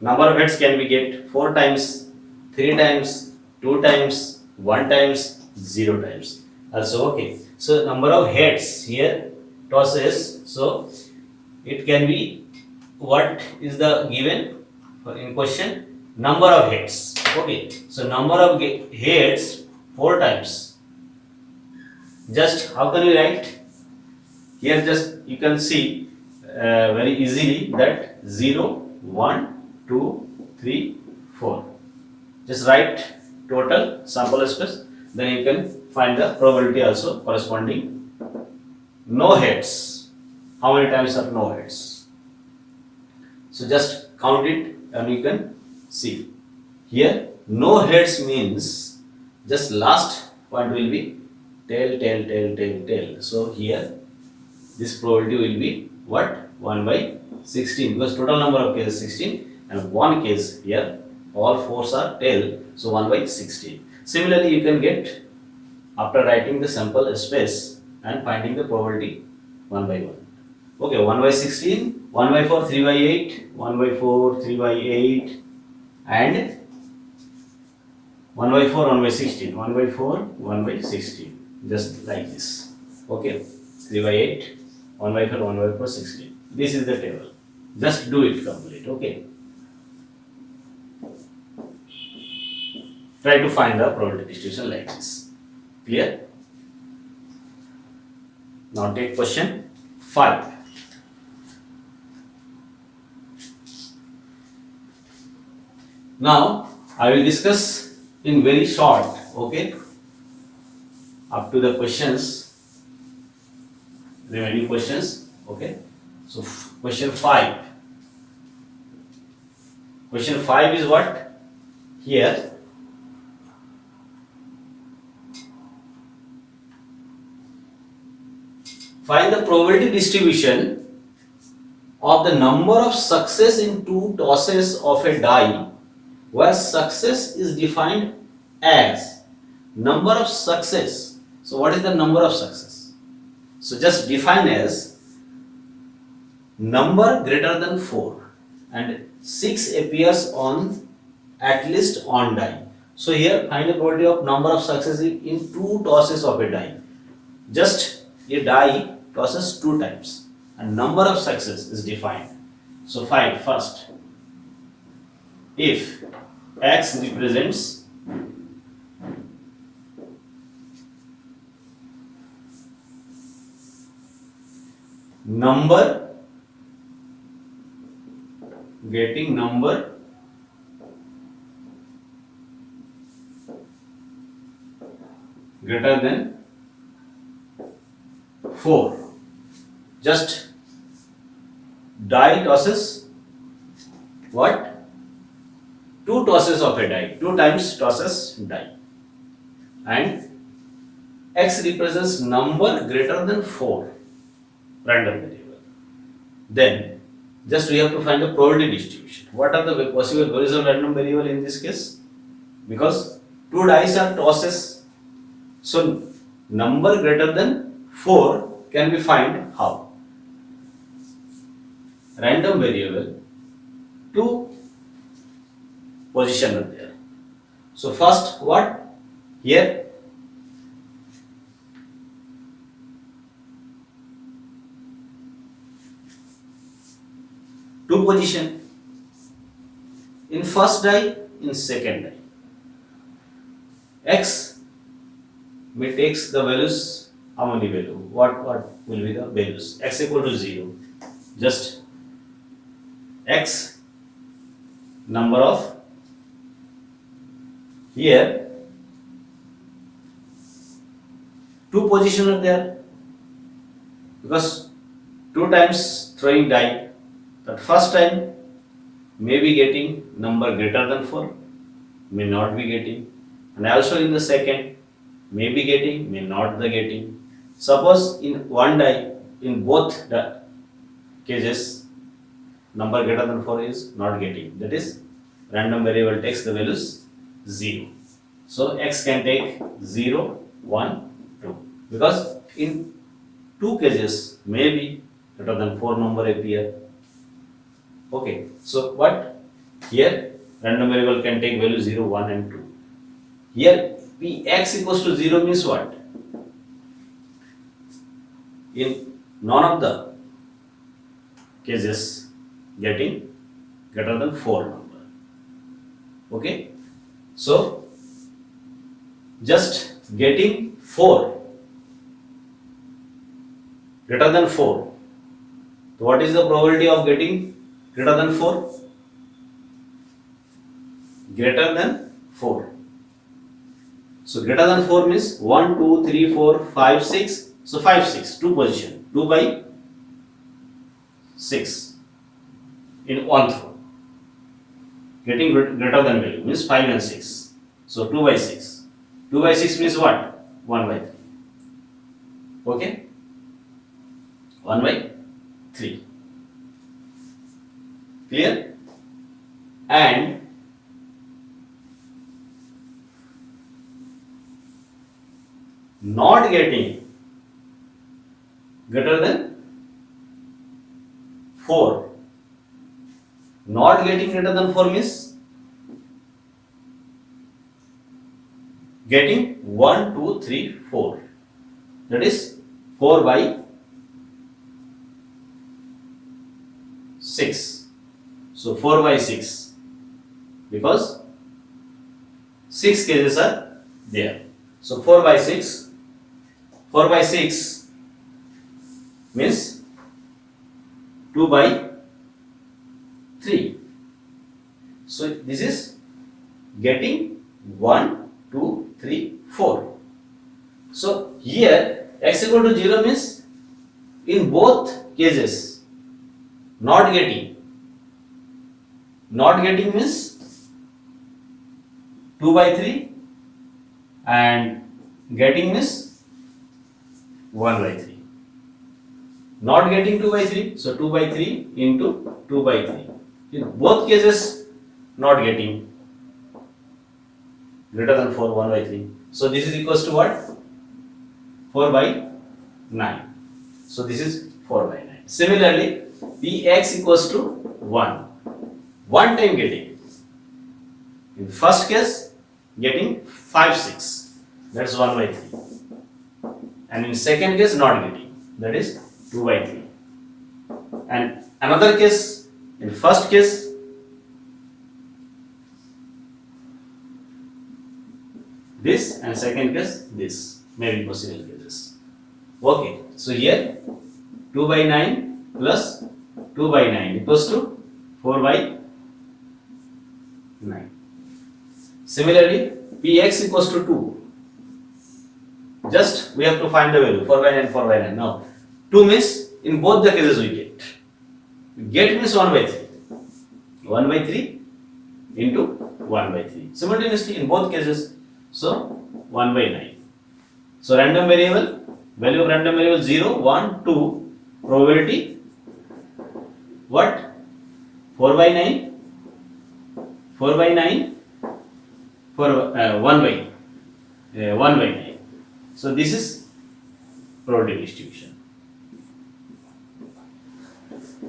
number of heads can be get 4 times, 3 times, 2 times, 1 times, 0 times. Also okay. So number of heads here tosses. So it can be, what is the given in question? Number of heads. Okay. So number of heads 4 times. Just how can we write? Here just you can see very easily that 0, 1, 2, 3, 4. Just write total sample space, then you can find the probability also corresponding. No heads. How many times are no heads? So just count it and you can see. Here no heads means just last point will be tail, tail, tail, tail, tail. So here this probability will be what? 1 by 16, because total number of cases 16 and one case here all 4s are tail, so 1 by 16. Similarly you can get after writing the sample space and finding the probability 1 by 1. Okay, 1 by 16, 1 by 4, 3 by 8, 1 by 4, 3 by 8 and 1 by 4, 1 by 16, 1 by 4, 1 by 16, just like this. Okay, 3 by 8, 1 by 4, 1 by 4, 16. This is the table. Just do it complete. Okay. Try to find the probability distribution like this. Clear? Now take question 5. Now I will discuss in very short, okay, up to the questions, remaining questions, okay. So question 5. Question 5 is what? Here find the probability distribution of the number of success in 2 tosses of a die where success is defined as number of success. So what is the number of success? So just define as number greater than 4 and 6 appears on at least on die. So here find the probability of number of success in 2 tosses of a die. Just a die tosses 2 times and number of success is defined. So find first if x represents number getting number greater than 4, just die tosses what? 2 tosses of a die, 2 times tosses die and x represents number greater than 4, random variable. Then just we have to find the probability distribution. What are the possible values of random variable in this case? Because two dice are tosses, so number greater than 4 can be found how? Random variable, two position are there. So first what? Here two position, in first die, in second die. X may takes the values, how many value? What will be the values? X equal to 0. Just X number of, here two position are there, because two times throwing die. That first time may be getting number greater than 4, may not be getting, and also in the second may be getting, may not be getting. Suppose in one die, in both the cases, number greater than 4 is not getting, that is random variable takes the values 0. So x can take 0, 1, 2, because in two cases may be greater than 4 number appear. Okay, so what? Here random variable can take value 0, 1 and 2. Here Px equals to 0 means what? In none of the cases getting greater than 4 number. Okay, so just getting 4 greater than 4. So what is the probability of getting greater than 4? Greater than 4. So greater than 4 means 1, 2, 3, 4, 5, 6. So 5, 6, 2 position, 2 by 6 in one throw. Getting greater than value means 5 and 6. So 2 by 6. 2 by 6 means what? 1 by 3. Okay? 1 by 3. Clear? And not getting greater than 4. Not getting greater than 4 means getting 1, 2, 3, 4. That is 4 by 6. So 4 by 6, because 6 cases are there. So 4 by 6, 4 by 6 means 2 by 3. So this is getting 1, 2, 3, 4. So here x equal to 0 means in both cases not getting. Not getting means 2 by 3 and getting means 1 by 3. Not getting 2 by 3, so 2 by 3 into 2 by 3. In both cases not getting greater than 4, 1 by 3. So this is equals to what? 4 by 9. So this is 4 by 9. Similarly, Px equals to 1. One time getting. In first case, getting 5, 6. That's 1 by 3. And in second case, not getting. That is 2 by 3. And another case, in first case, this, and second case, this. Maybe possible cases. Okay. So here, 2 by 9 plus 2 by 9 equals to 4 by 9. Similarly, Px equals to 2. Just we have to find the value 4 by 9, 4 by 9. Now, 2 means in both the cases we get. Get means 1 by 3. 1 by 3 into 1 by 3. Simultaneously in both cases, so 1 by 9. So random variable, value of random variable 0, 1, 2, probability what? 4 by 9, 4 by 9, 1 by 9. So this is probability distribution.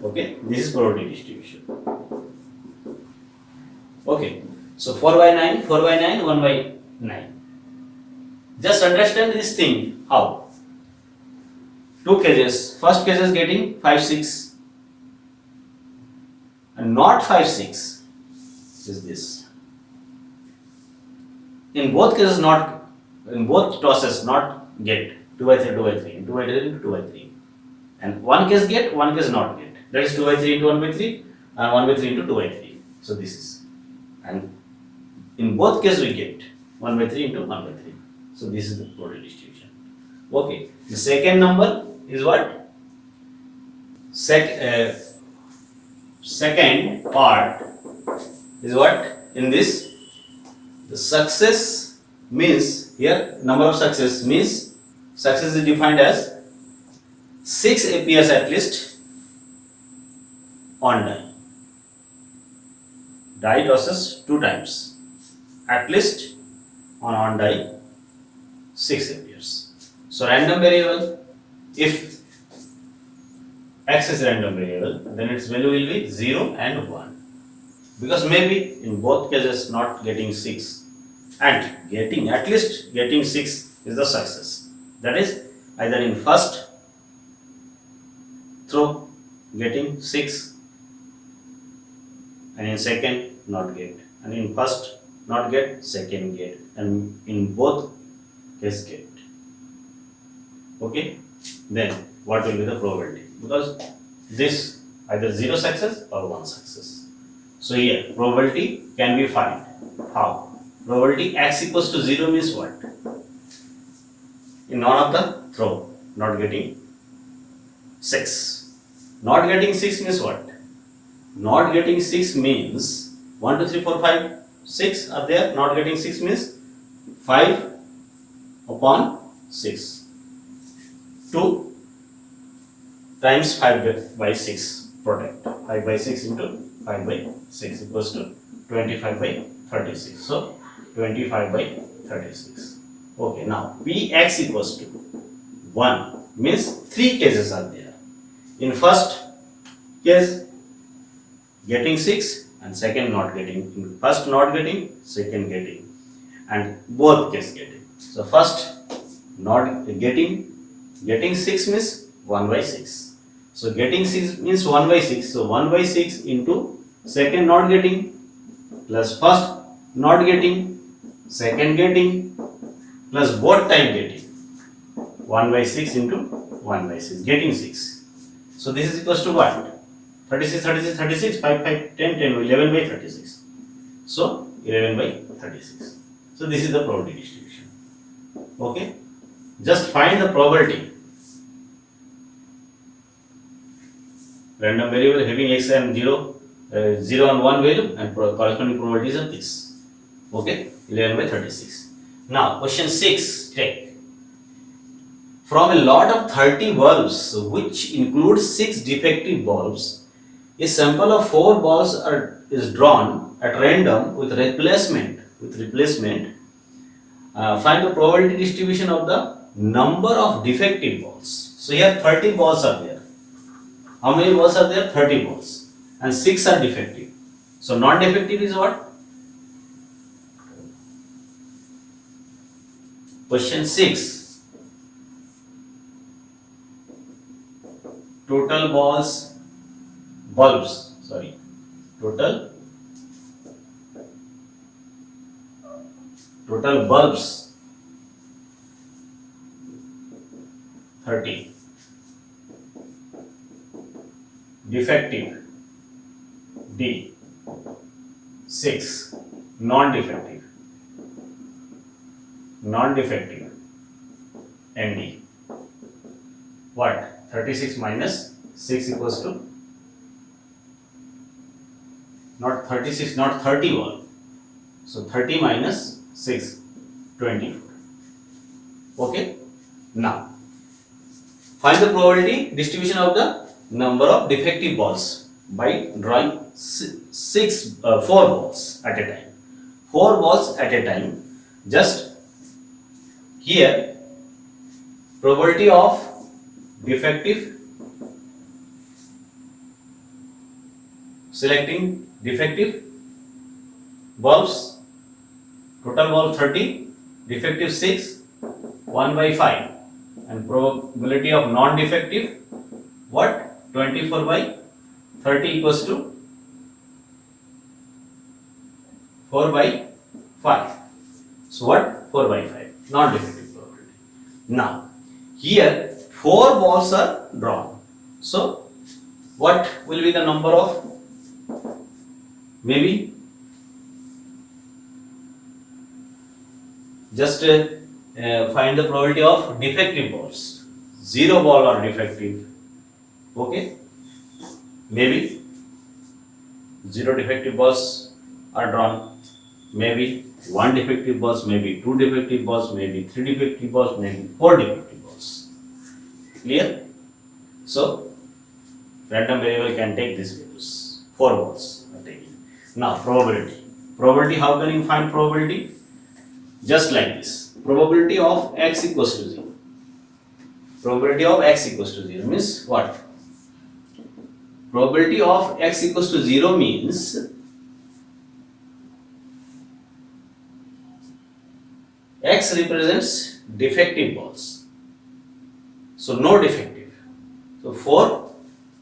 Okay, this is probability distribution. Okay, so 4 by 9, 4 by 9, 1 by 9. Just understand this thing. How? Two cases. First case is getting 5, 6 and not 5, 6 is this. In both cases not, in both tosses not get 2 by 3, 2 by 3, 2 by 3 into 2 by 3. And one case get, one case not get. That is 2 by 3 into 1 by 3 and 1 by 3 into 2 by 3. So this is. And in both cases we get 1 by 3 into 1 by 3. So this is the probability distribution. Okay. The second number is what? Second part is what? In this, the success means, here number of success means, success is defined as 6 appears at least on die. Die tosses 2 times. At least on die 6 appears. So random variable, if x is random variable, then its value will be 0 and 1. Because maybe in both cases not getting 6 and getting, at least getting 6 is the success. That is either in first throw getting 6 and in second not get, and in first not get, second get, and in both case get. Okay, then what will be the probability? Because this either 0 success or 1 success. So here probability can be found. How? Probability x equals to 0 means what? In none of the throw not getting 6. Not getting 6 means what? Not getting 6 means 1, 2, 3, 4, 5, 6 are there. Not getting 6 means 5 upon 6. 2 times 5 by 6 product. 5 by 6 into 5 by 6 equals to 25 by 36. So 25 by 36. Okay, now Px equals to 1 means 3 cases are there. In first case getting 6 and second not getting. In first not getting, second getting, and both case getting. So first not getting 6 means 1 by 6. So getting 6 means 1 by 6. So 1 by 6 into second not getting plus first not getting, second getting plus both time getting. 1 by 6 into 1 by 6, getting 6. So this is equals to what? 36, 36, 36, 5, 5, 10, 10, 11 by 36. So 11 by 36. So this is the probability distribution. Okay. Just find the probability. Random variable having x and 0 and 1 value and corresponding probabilities of this. Okay. 11 by 36. Now question 6, take. From a lot of 30 bulbs, which includes 6 defective bulbs, a sample of 4 bulbs is drawn at random with replacement. Find the probability distribution of the number of defective bulbs. So here 30 bulbs are there. How many bulbs are there? 30 bulbs. And 6 are defective. So non-defective is what? Question 6. Total bulbs, total bulbs 30, defective D, 6, non-defective ND. What? 36 minus 6 equals to not 36, not 31. So 30 minus 6, 24. Okay. Now, find the probability distribution of the number of defective balls by drawing 4 balls at a time. 4 balls at a time. Just here, probability of defective, selecting defective bulbs, total bulb 30, defective 6, 1 by 5, and probability of non-defective, what? 24 by 30 equals to 4 by 5. So what? 4 by 5, non-defective probability. Now, here 4 balls are drawn. So, what will be the number of, maybe just find the probability of defective balls. 0 ball are defective. Okay, maybe 0 defective balls are drawn. Maybe 1 defective balls, maybe 2 defective balls, maybe 3 defective balls, maybe 4 defective balls. Clear? So, random variable can take these values. 4 balls are taken. Now, probability. Probability, how can you find probability? Just like this. Probability of x equals to 0. Probability of x equals to 0 means what? Probability of x equals to 0 means x represents defective balls. So no defective. So 4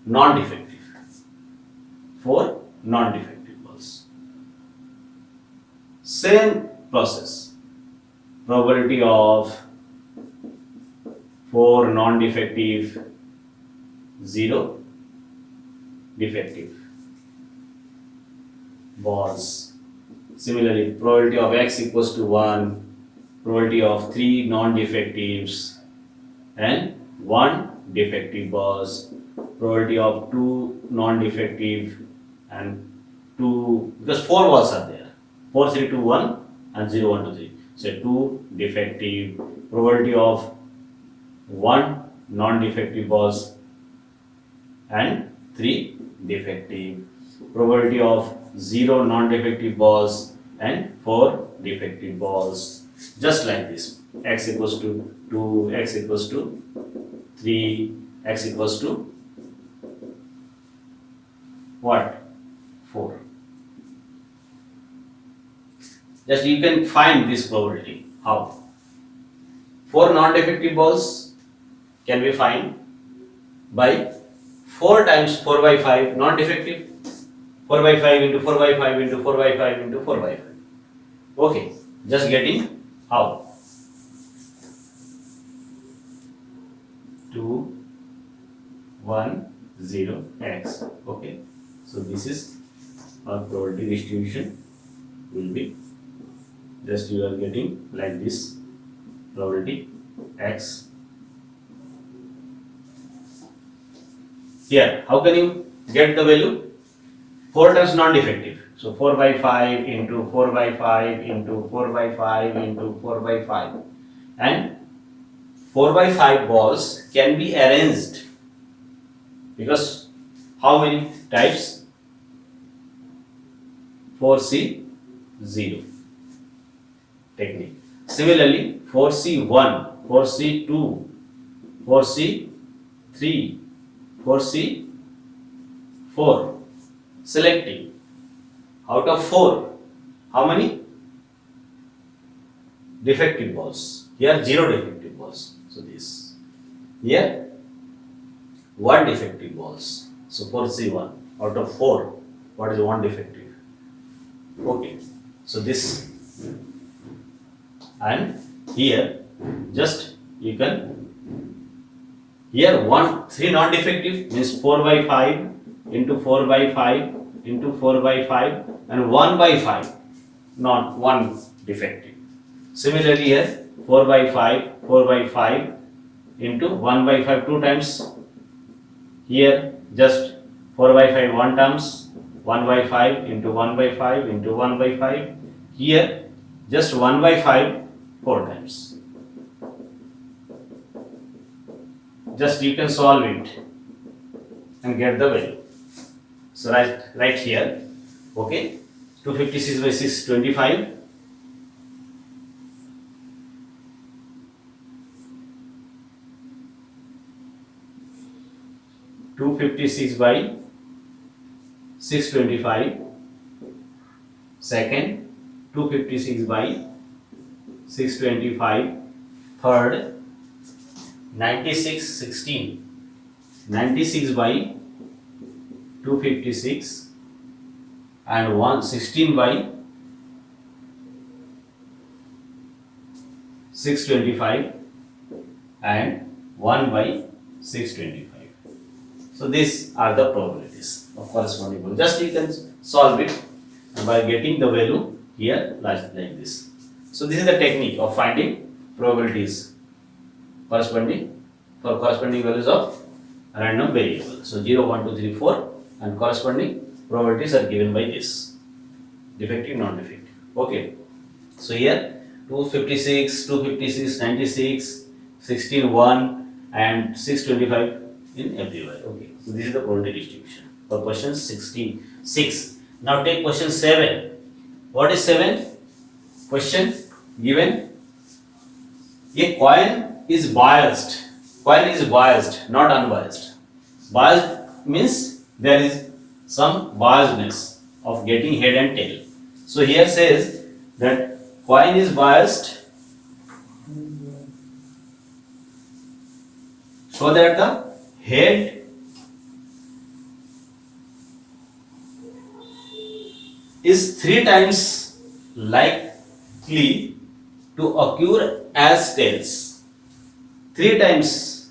non-defective. 4 non-defective balls. Same process. Probability of 4 non-defective, 0 defective balls. Similarly, probability of x equals to 1, probability of 3 non-defectives and 1 defective balls, probability of 2 non-defective and 2, because 4 balls are there, 4, 3, 2, 1 and 0, 1, 2, 3. So 2 defective, probability of 1 non-defective balls and 3 defective, probability of 0 non-defective balls and 4 defective balls. Just like this, x equals to 2, x equals to 3, x equals to what? 4. Just you can find this probability. How? 4 non-defective balls can be found by 4 times 4 by 5 non-defective. 4 by 5 into 4 by 5 into 4 by 5 into 4 by 5. Okay, just getting how? 2, 1, 0, x. Okay, so this is our probability distribution will be. Just you are getting like this probability x. Here, how can you get the value? 4 times non-defective. So 4 by 5 into 4 by 5 into 4 by 5 into 4 by 5. And 4 by 5 balls can be arranged because how many types? 4C 0 technique. Similarly, 4C1, 4C2, 4C3, 4C4. Selecting out of 4, how many defective balls? Here 0 defective balls. So this. Here 1 defective balls. So 4C1 out of 4. What is 1 defective? Okay. So this. And here just you can, here 3 non-defective means 4 by 5 into 4 by 5 into 4 by 5 and 1 by 5 not 1 defective. Similarly here 4 by 5 into 1 by 5 2 times. Here just 4 by 5 1 times, 1 by 5 into 1 by 5 into 1 by 5. Here just 1 by 5 4 times. just you can solve it and get the value. So right here, okay, 256 by 6, 25. 256 by 625. Second, 256 by 625. Third, 96 16. 96 by 256 and 116 by 625 and 1 by 625. So these are the probabilities of corresponding value. Just you can solve it by getting the value here like this. So this is the technique of finding probabilities corresponding values of random variable. So 0, 1, 2, 3, 4 and corresponding probabilities are given by this: defective, non-defective. Okay. So here 256, 96, 16, 1 and 625 in everywhere. Okay. So this is the probability distribution for question 66. Now take question 7. What is 7? Question given: a coin is biased. Coin is biased, not unbiased. Biased means there is some biasness of getting head and tail. So here says that coin is biased so that the head is 3 times likely to occur as tails. 3 times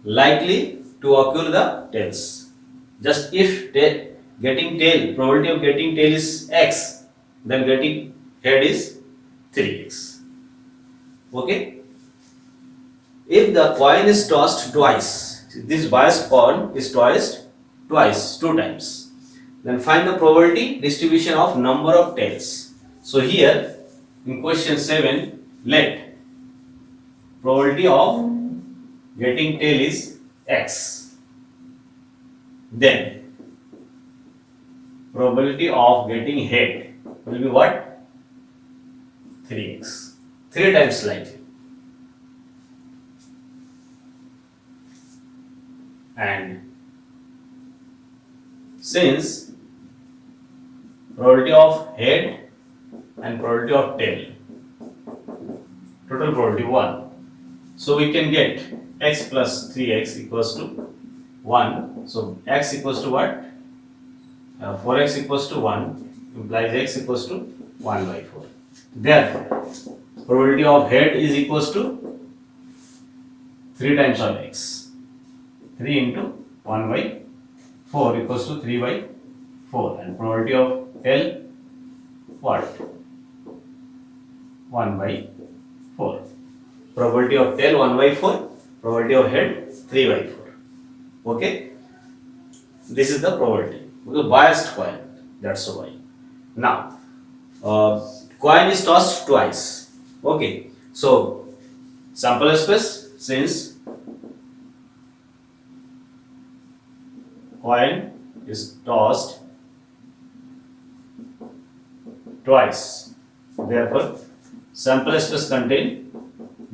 likely to occur the tails. Just if getting tail, probability of getting tail is x, then getting head is 3x. Okay? If the coin is tossed twice, this biased coin is tossed twice, 2 times, then find the probability distribution of number of tails. So here in question 7, let probability of getting tail is x, then probability of getting head will be what? 3x, 3 times likely. And since probability of head and probability of tail, total probability 1, so we can get x plus 3x equals to 1. So x equals to what? 4x equals to 1 implies x equals to 1 by 4. Therefore, probability of head is equals to 3 times of x. 3 into 1 by 4 equals to 3 by 4, and probability of tail what? 1 by 4. Probability of tail 1 by 4, probability of head 3 by 4. Okay, this is the probability. Because biased coin, that's why. Now coin is tossed twice. Okay, so sample space, since coin is tossed twice, therefore sample space contain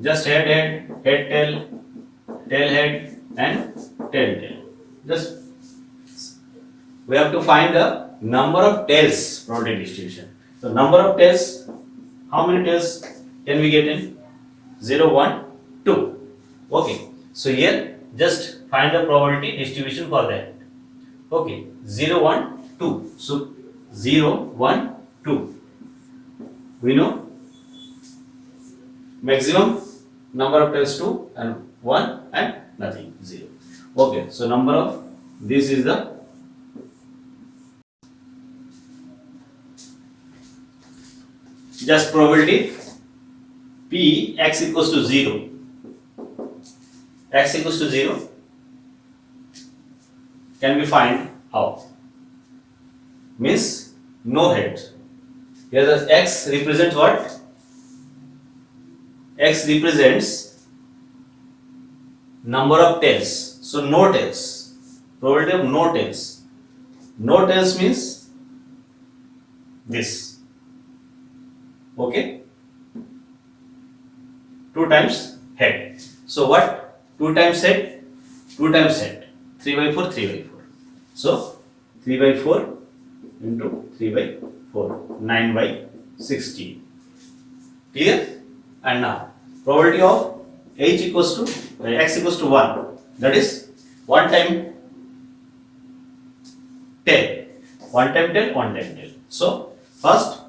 just head tail, tail head and tail tail. Just we have to find the number of tails probability distribution. So number of tails, how many tails can we get in? 0, 1, 2. Okay, so here just find the probability distribution for that. Okay, 0, 1, 2. So 0, 1, 2. We know maximum number of tails 2 and 1 and nothing, 0. Okay, so number of this is the just probability P x equals to 0. X equals to 0 can be find how? Means no head. Here the x represents what? X represents number of tails. So no tails. Probability of no tails. No tails means this. Okay. 2 times head. So what? 2 times head? 2 times head. 3 by 4, 3 by 4. So 3 by 4 into 3 by 4. 9 by 16. Clear? And now probability of x equals to 1. That is 1 time tail. 1 time tail, 1 time tail. So first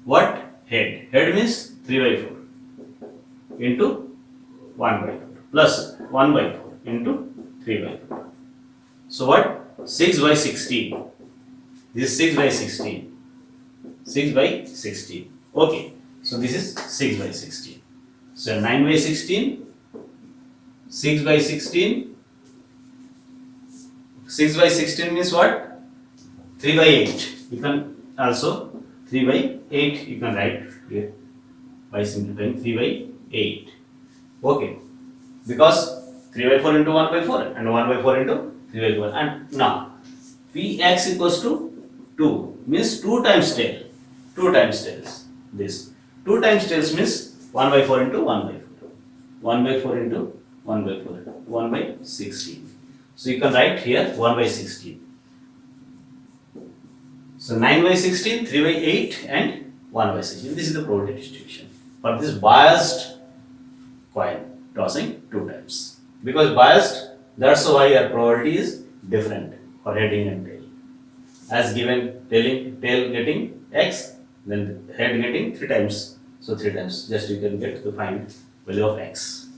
what? Head. Head means 3 by 4 into 1 by 4 plus 1 by 4 into 3 by 4. So what? 6 by 16. This is 6 by 16. 6 by 16. Okay. So this is 6 by 16. So 9 by 16. 6 by 16. 6 by 16 means what? 3 by 8. You can also 3 by 8 you can write here by simplifying 3 by 8. Okay. Because 3 by 4 into 1 by 4 and 1 by 4 into 3 by 4. And now Px equals to 2 means 2 times tail. 2 times tails. This 2 times tails means 1 by 4 into 1 by 4. 1 by 4 into 1 by 4. 1 by 16. So you can write here 1 by 16. So 9 by 16, 3 by 8 and 1 by 16. This is the probability distribution for this biased coin tossing 2 times. Because biased, that's why your probability is different for heading and tail. As given, tail getting x, then head getting 3 times. So 3 times, just you can get to find value of x.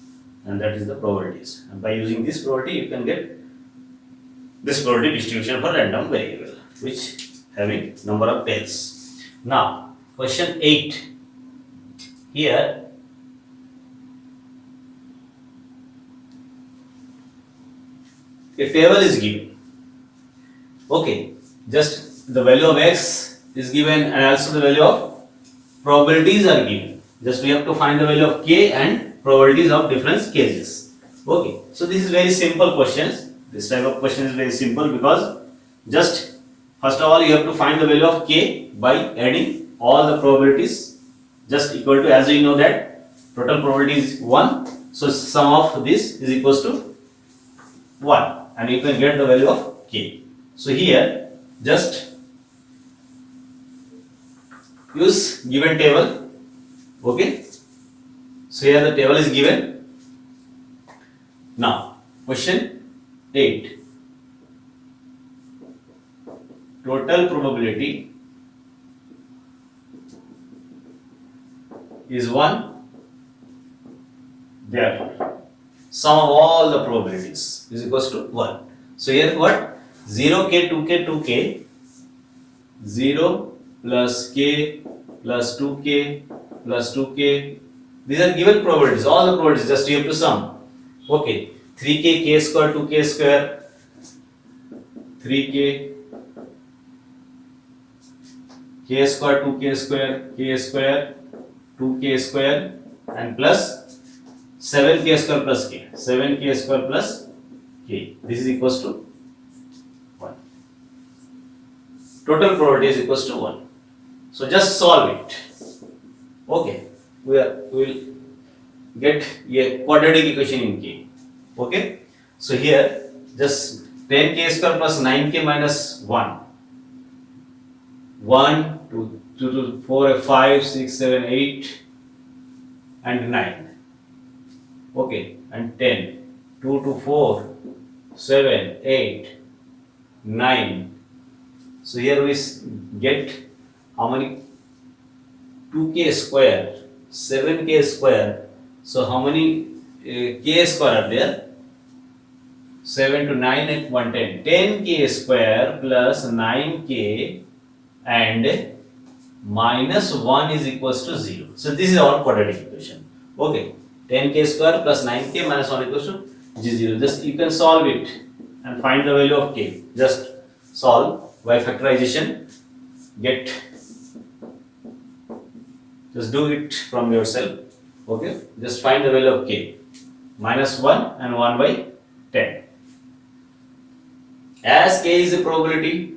And that is the probabilities. And by using this probability, you can get this probability distribution for random variable, which having number of tails. Now, question 8. Here, a table is given. Okay, just the value of x is given and also the value of probabilities are given. Just we have to find the value of k and probabilities of different cases. Okay, so this is very simple questions. This type of question is very simple because just first of all you have to find the value of k by adding all the probabilities just equal to, as we know that total probability is 1. So sum of this is equals to 1 and you can get the value of k. So here just use given table. Okay. So here the table is given. Now question 8. Total probability is 1. Therefore, sum of all the probabilities is equals to 1. So here what? 0k, 2k, 2k, 0 plus k plus 2k plus 2k. These are given probabilities, all the probabilities, just you have to sum. Okay, 3k, k square, 2k square, 3k, k square, 2k square, k square, 2k square and plus 7k square plus k, 7k square plus k. This is equals to 1. Total probability is equals to 1. So just solve it. Okay, we will get a quadratic equation in k. Okay, so here just 10k square plus 9k minus 1. 1, 2, 2, 4, 5, 6, 7, 8 and 9. Okay, and 10. 2 to 4, 7, 8, 9. So here we get how many? 2k square, 7k square. So how many k square are there? 7 to 9 and 110. 10k square plus 9k and minus 1 is equals to 0. So this is our quadratic equation. Okay, 10k square plus 9k minus 1 equals to 0. Just you can solve it and find the value of k. Just solve by factorization. Get. Just do it from yourself. Okay, just find the value of k. minus 1 and 1 by 10. As k is a probability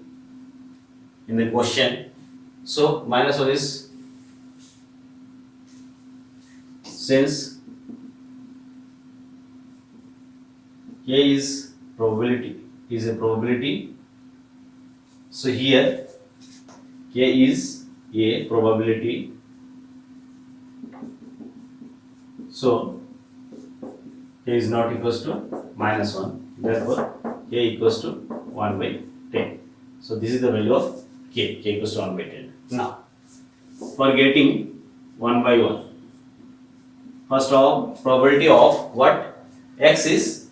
in the question, so minus 1 is, since k is a probability, so here k is a probability, so k is not equals to minus 1, therefore k equals to 1 by 10. So this is the value of k equals to 1 by 10. Now, for getting 1 by 1, first of all, probability of what? X is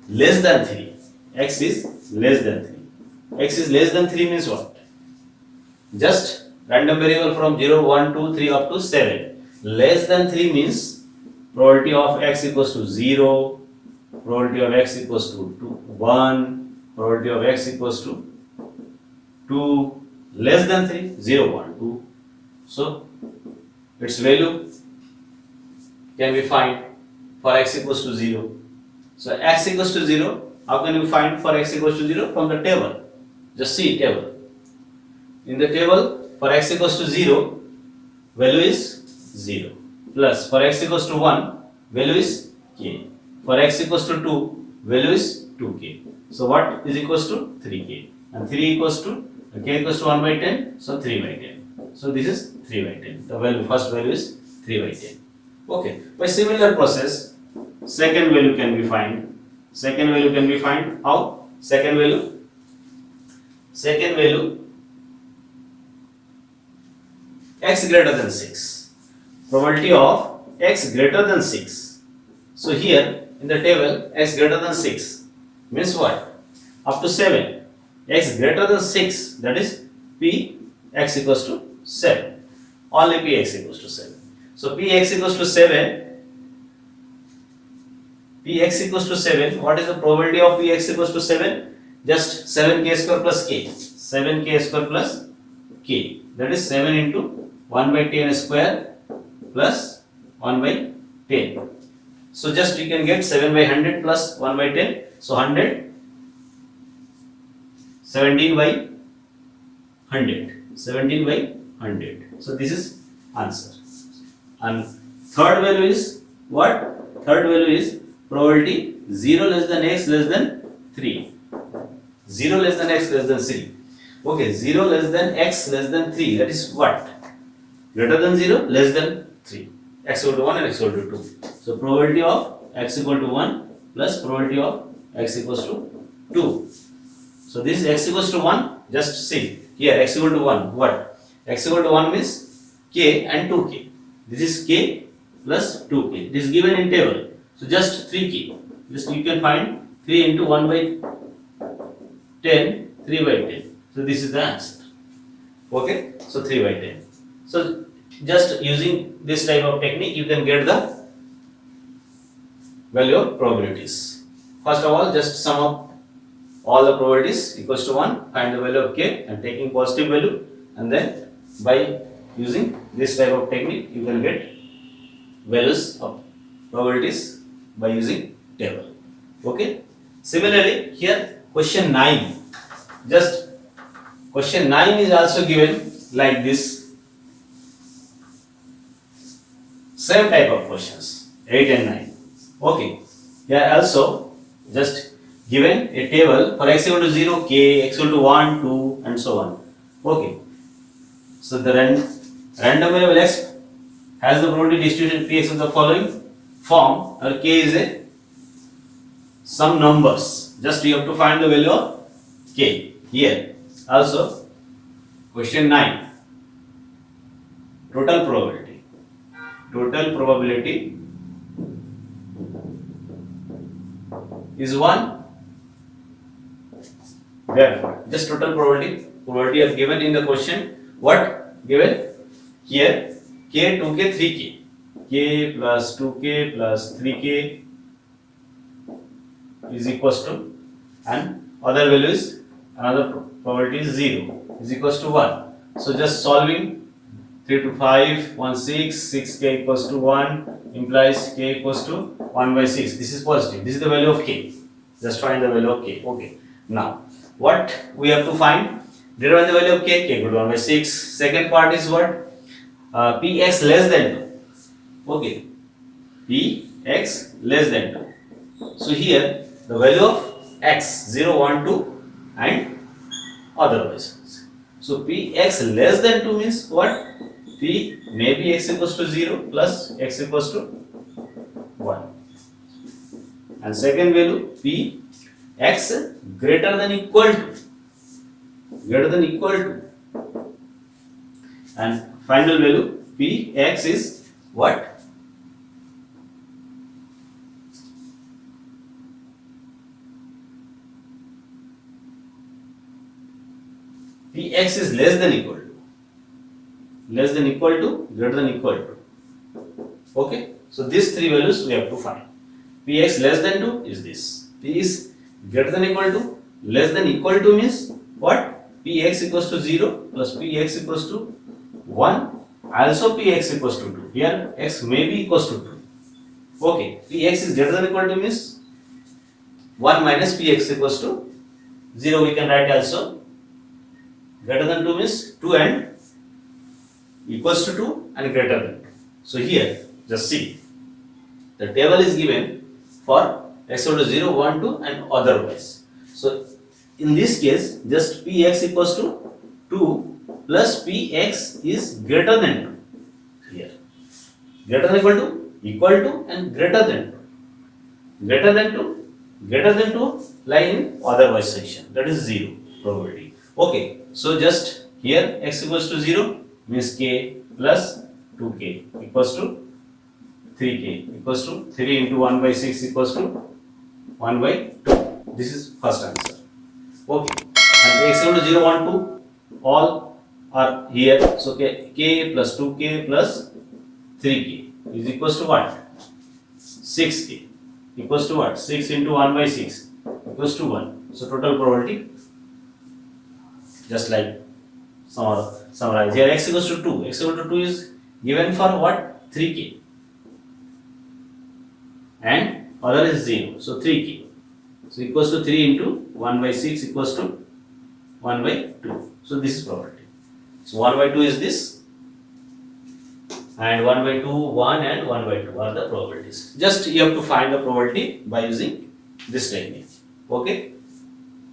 less than 3. X is less than 3. X is less than 3 means what? Just random variable from 0, 1, 2, 3 up to 7. Less than 3 means probability of x equals to 0, probability of x equals to 1, probability of x equals to 2, less than 3, 0, 1, 2. So, its value can be found for x equals to 0. So, x equals to 0, how can you find for x equals to 0? From the table. Just see table. In the table, for x equals to 0, value is 0. Plus, for x equals to 1, value is k. For x equals to 2, value is 2k. So, what is equals to 3k? And 3 equals to, k equals to 1 by 10, so 3 by 10. So, this is 3 by 10. The value, first value is 3 by 10. Okay. By similar process, second value can be found. Second value can be found how? Second value, x greater than 6. Probability of x greater than 6. So here in the table, x greater than 6 means what? Up to 7. X greater than 6, that is p x equals to 7. Only p x equals to 7. So p x equals to 7. P x equals to 7. What is the probability of p x equals to 7? Just 7k square plus k. 7k square plus k. That is 7 into 1 by 10 square plus 1 by 10. So just you can get 7 by 100 plus 1 by 10. So 100, 17 by 100. 17 by 100. So this is answer. And third value is what? Third value is probability 0 less than x less than 3. 0 less than x less than 3. Okay, 0 less than x less than 3. That is what? Greater than 0, less than 3. X equal to 1 and x equal to 2. So probability of x equal to 1 plus probability of x equals to 2. So this is x equals to 1. Just see here x equal to 1. What? X equal to 1 means k and 2k. This is k plus 2k. It is given in table. So just 3k. Just you can find 3 into 1 by 10, 3 by 10. So this is the answer. Okay. So 3 by 10. So just using this type of technique, you can get the value of probabilities. First of all, just sum up all the probabilities equals to 1, find the value of k and taking positive value, and then by using this type of technique, you can get values of probabilities by using table. Okay. Similarly, here question 9. Just question 9 is also given like this. Same type of questions, 8 and 9. Okay. Here also just given a table for x equal to 0, k, x equal to 1, 2 and so on. Okay. So the random variable x has the probability distribution px of the following form, or k is a some numbers. Just you have to find the value of k. Here also question 9, total probability. Total probability is 1. Therefore, just total probability are given in the question. What given? Here k, 2k, 3k. K plus 2k plus 3k is equals to, and other value is, another probability is 0 is equals to 1. So just solving 3 to 5, 1, 6, 6k equals to 1, implies k equals to 1 by 6. This is positive. This is the value of k. Just find the value of k. Okay. Now, what we have to find? Determine the value of k. K equal to 1 by 6. Second part is what? Px less than 2. Okay. Px less than 2. So here, the value of x 0, 1, 2 and otherwise. So Px less than 2 means what? P maybe x equals to 0 plus x equals to 1. And second value P x greater than equal to. And final value P x is what? Px is less than equal to, greater than equal to. Okay, so these three values we have to find. Px less than 2 is this. P is greater than equal to, less than equal to means what? Px equals to 0 plus Px equals to 1, also Px equals to 2. Here x may be equals to 2. Okay, Px is greater than equal to means 1 minus Px equals to 0. We can write also. Greater than 2 means 2 and equals to 2 and greater than 2. So here, just see, the table is given for x equal to 0, 1, 2 and otherwise. So in this case, just Px equals to 2 plus Px is greater than 2. Here, greater than equal to and greater than 2. Greater than 2 lie in otherwise section, that is 0 probability. Okay, so just here x equals to 0 means k plus 2k equals to 3k equals to 3 into 1 by 6 equals to 1 by 2. This is first answer. Okay, and x equal to 0, 1, 2 all are here. So k plus 2k plus 3k is equals to what? 6k equals to what? 6 into 1 by 6 equals to 1. So total probability, just like summarize here, x equals to 2. X equal to 2 is given for what? 3k and other is 0. So 3k. So equals to 3 into 1 by 6 equals to 1 by 2. So this is probability. So 1 by 2 is this, and 1 by 2, 1 and 1 by 2 are the probabilities. Just you have to find the probability by using this technique. Okay,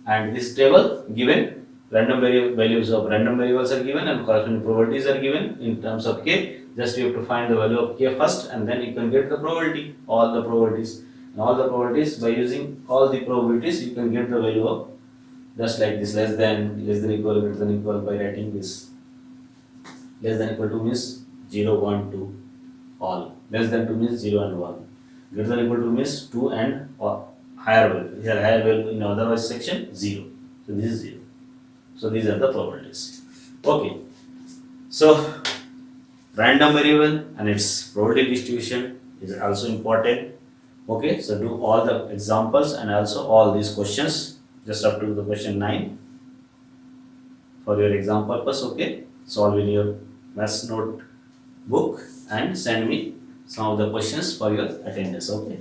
and this table given. Random values of random variables are given and corresponding probabilities are given in terms of k. Just you have to find the value of k first and then you can get the probability, all the probabilities. And all the probabilities, by using all the probabilities you can get the value of, just like this, less than equal, greater than equal, by writing this. Less than equal to means 0, 1, 2 all. Less than 2 means 0 and 1. Greater than equal to means 2 and higher value. Here higher value in otherwise section 0. So this is 0. So these are the probabilities. Okay. So random variable and its probability distribution is also important. Okay. So do all the examples and also all these questions just up to the question 9 for your exam purpose. Okay. Solve in your maths notebook and send me some of the questions for your attendance. Okay.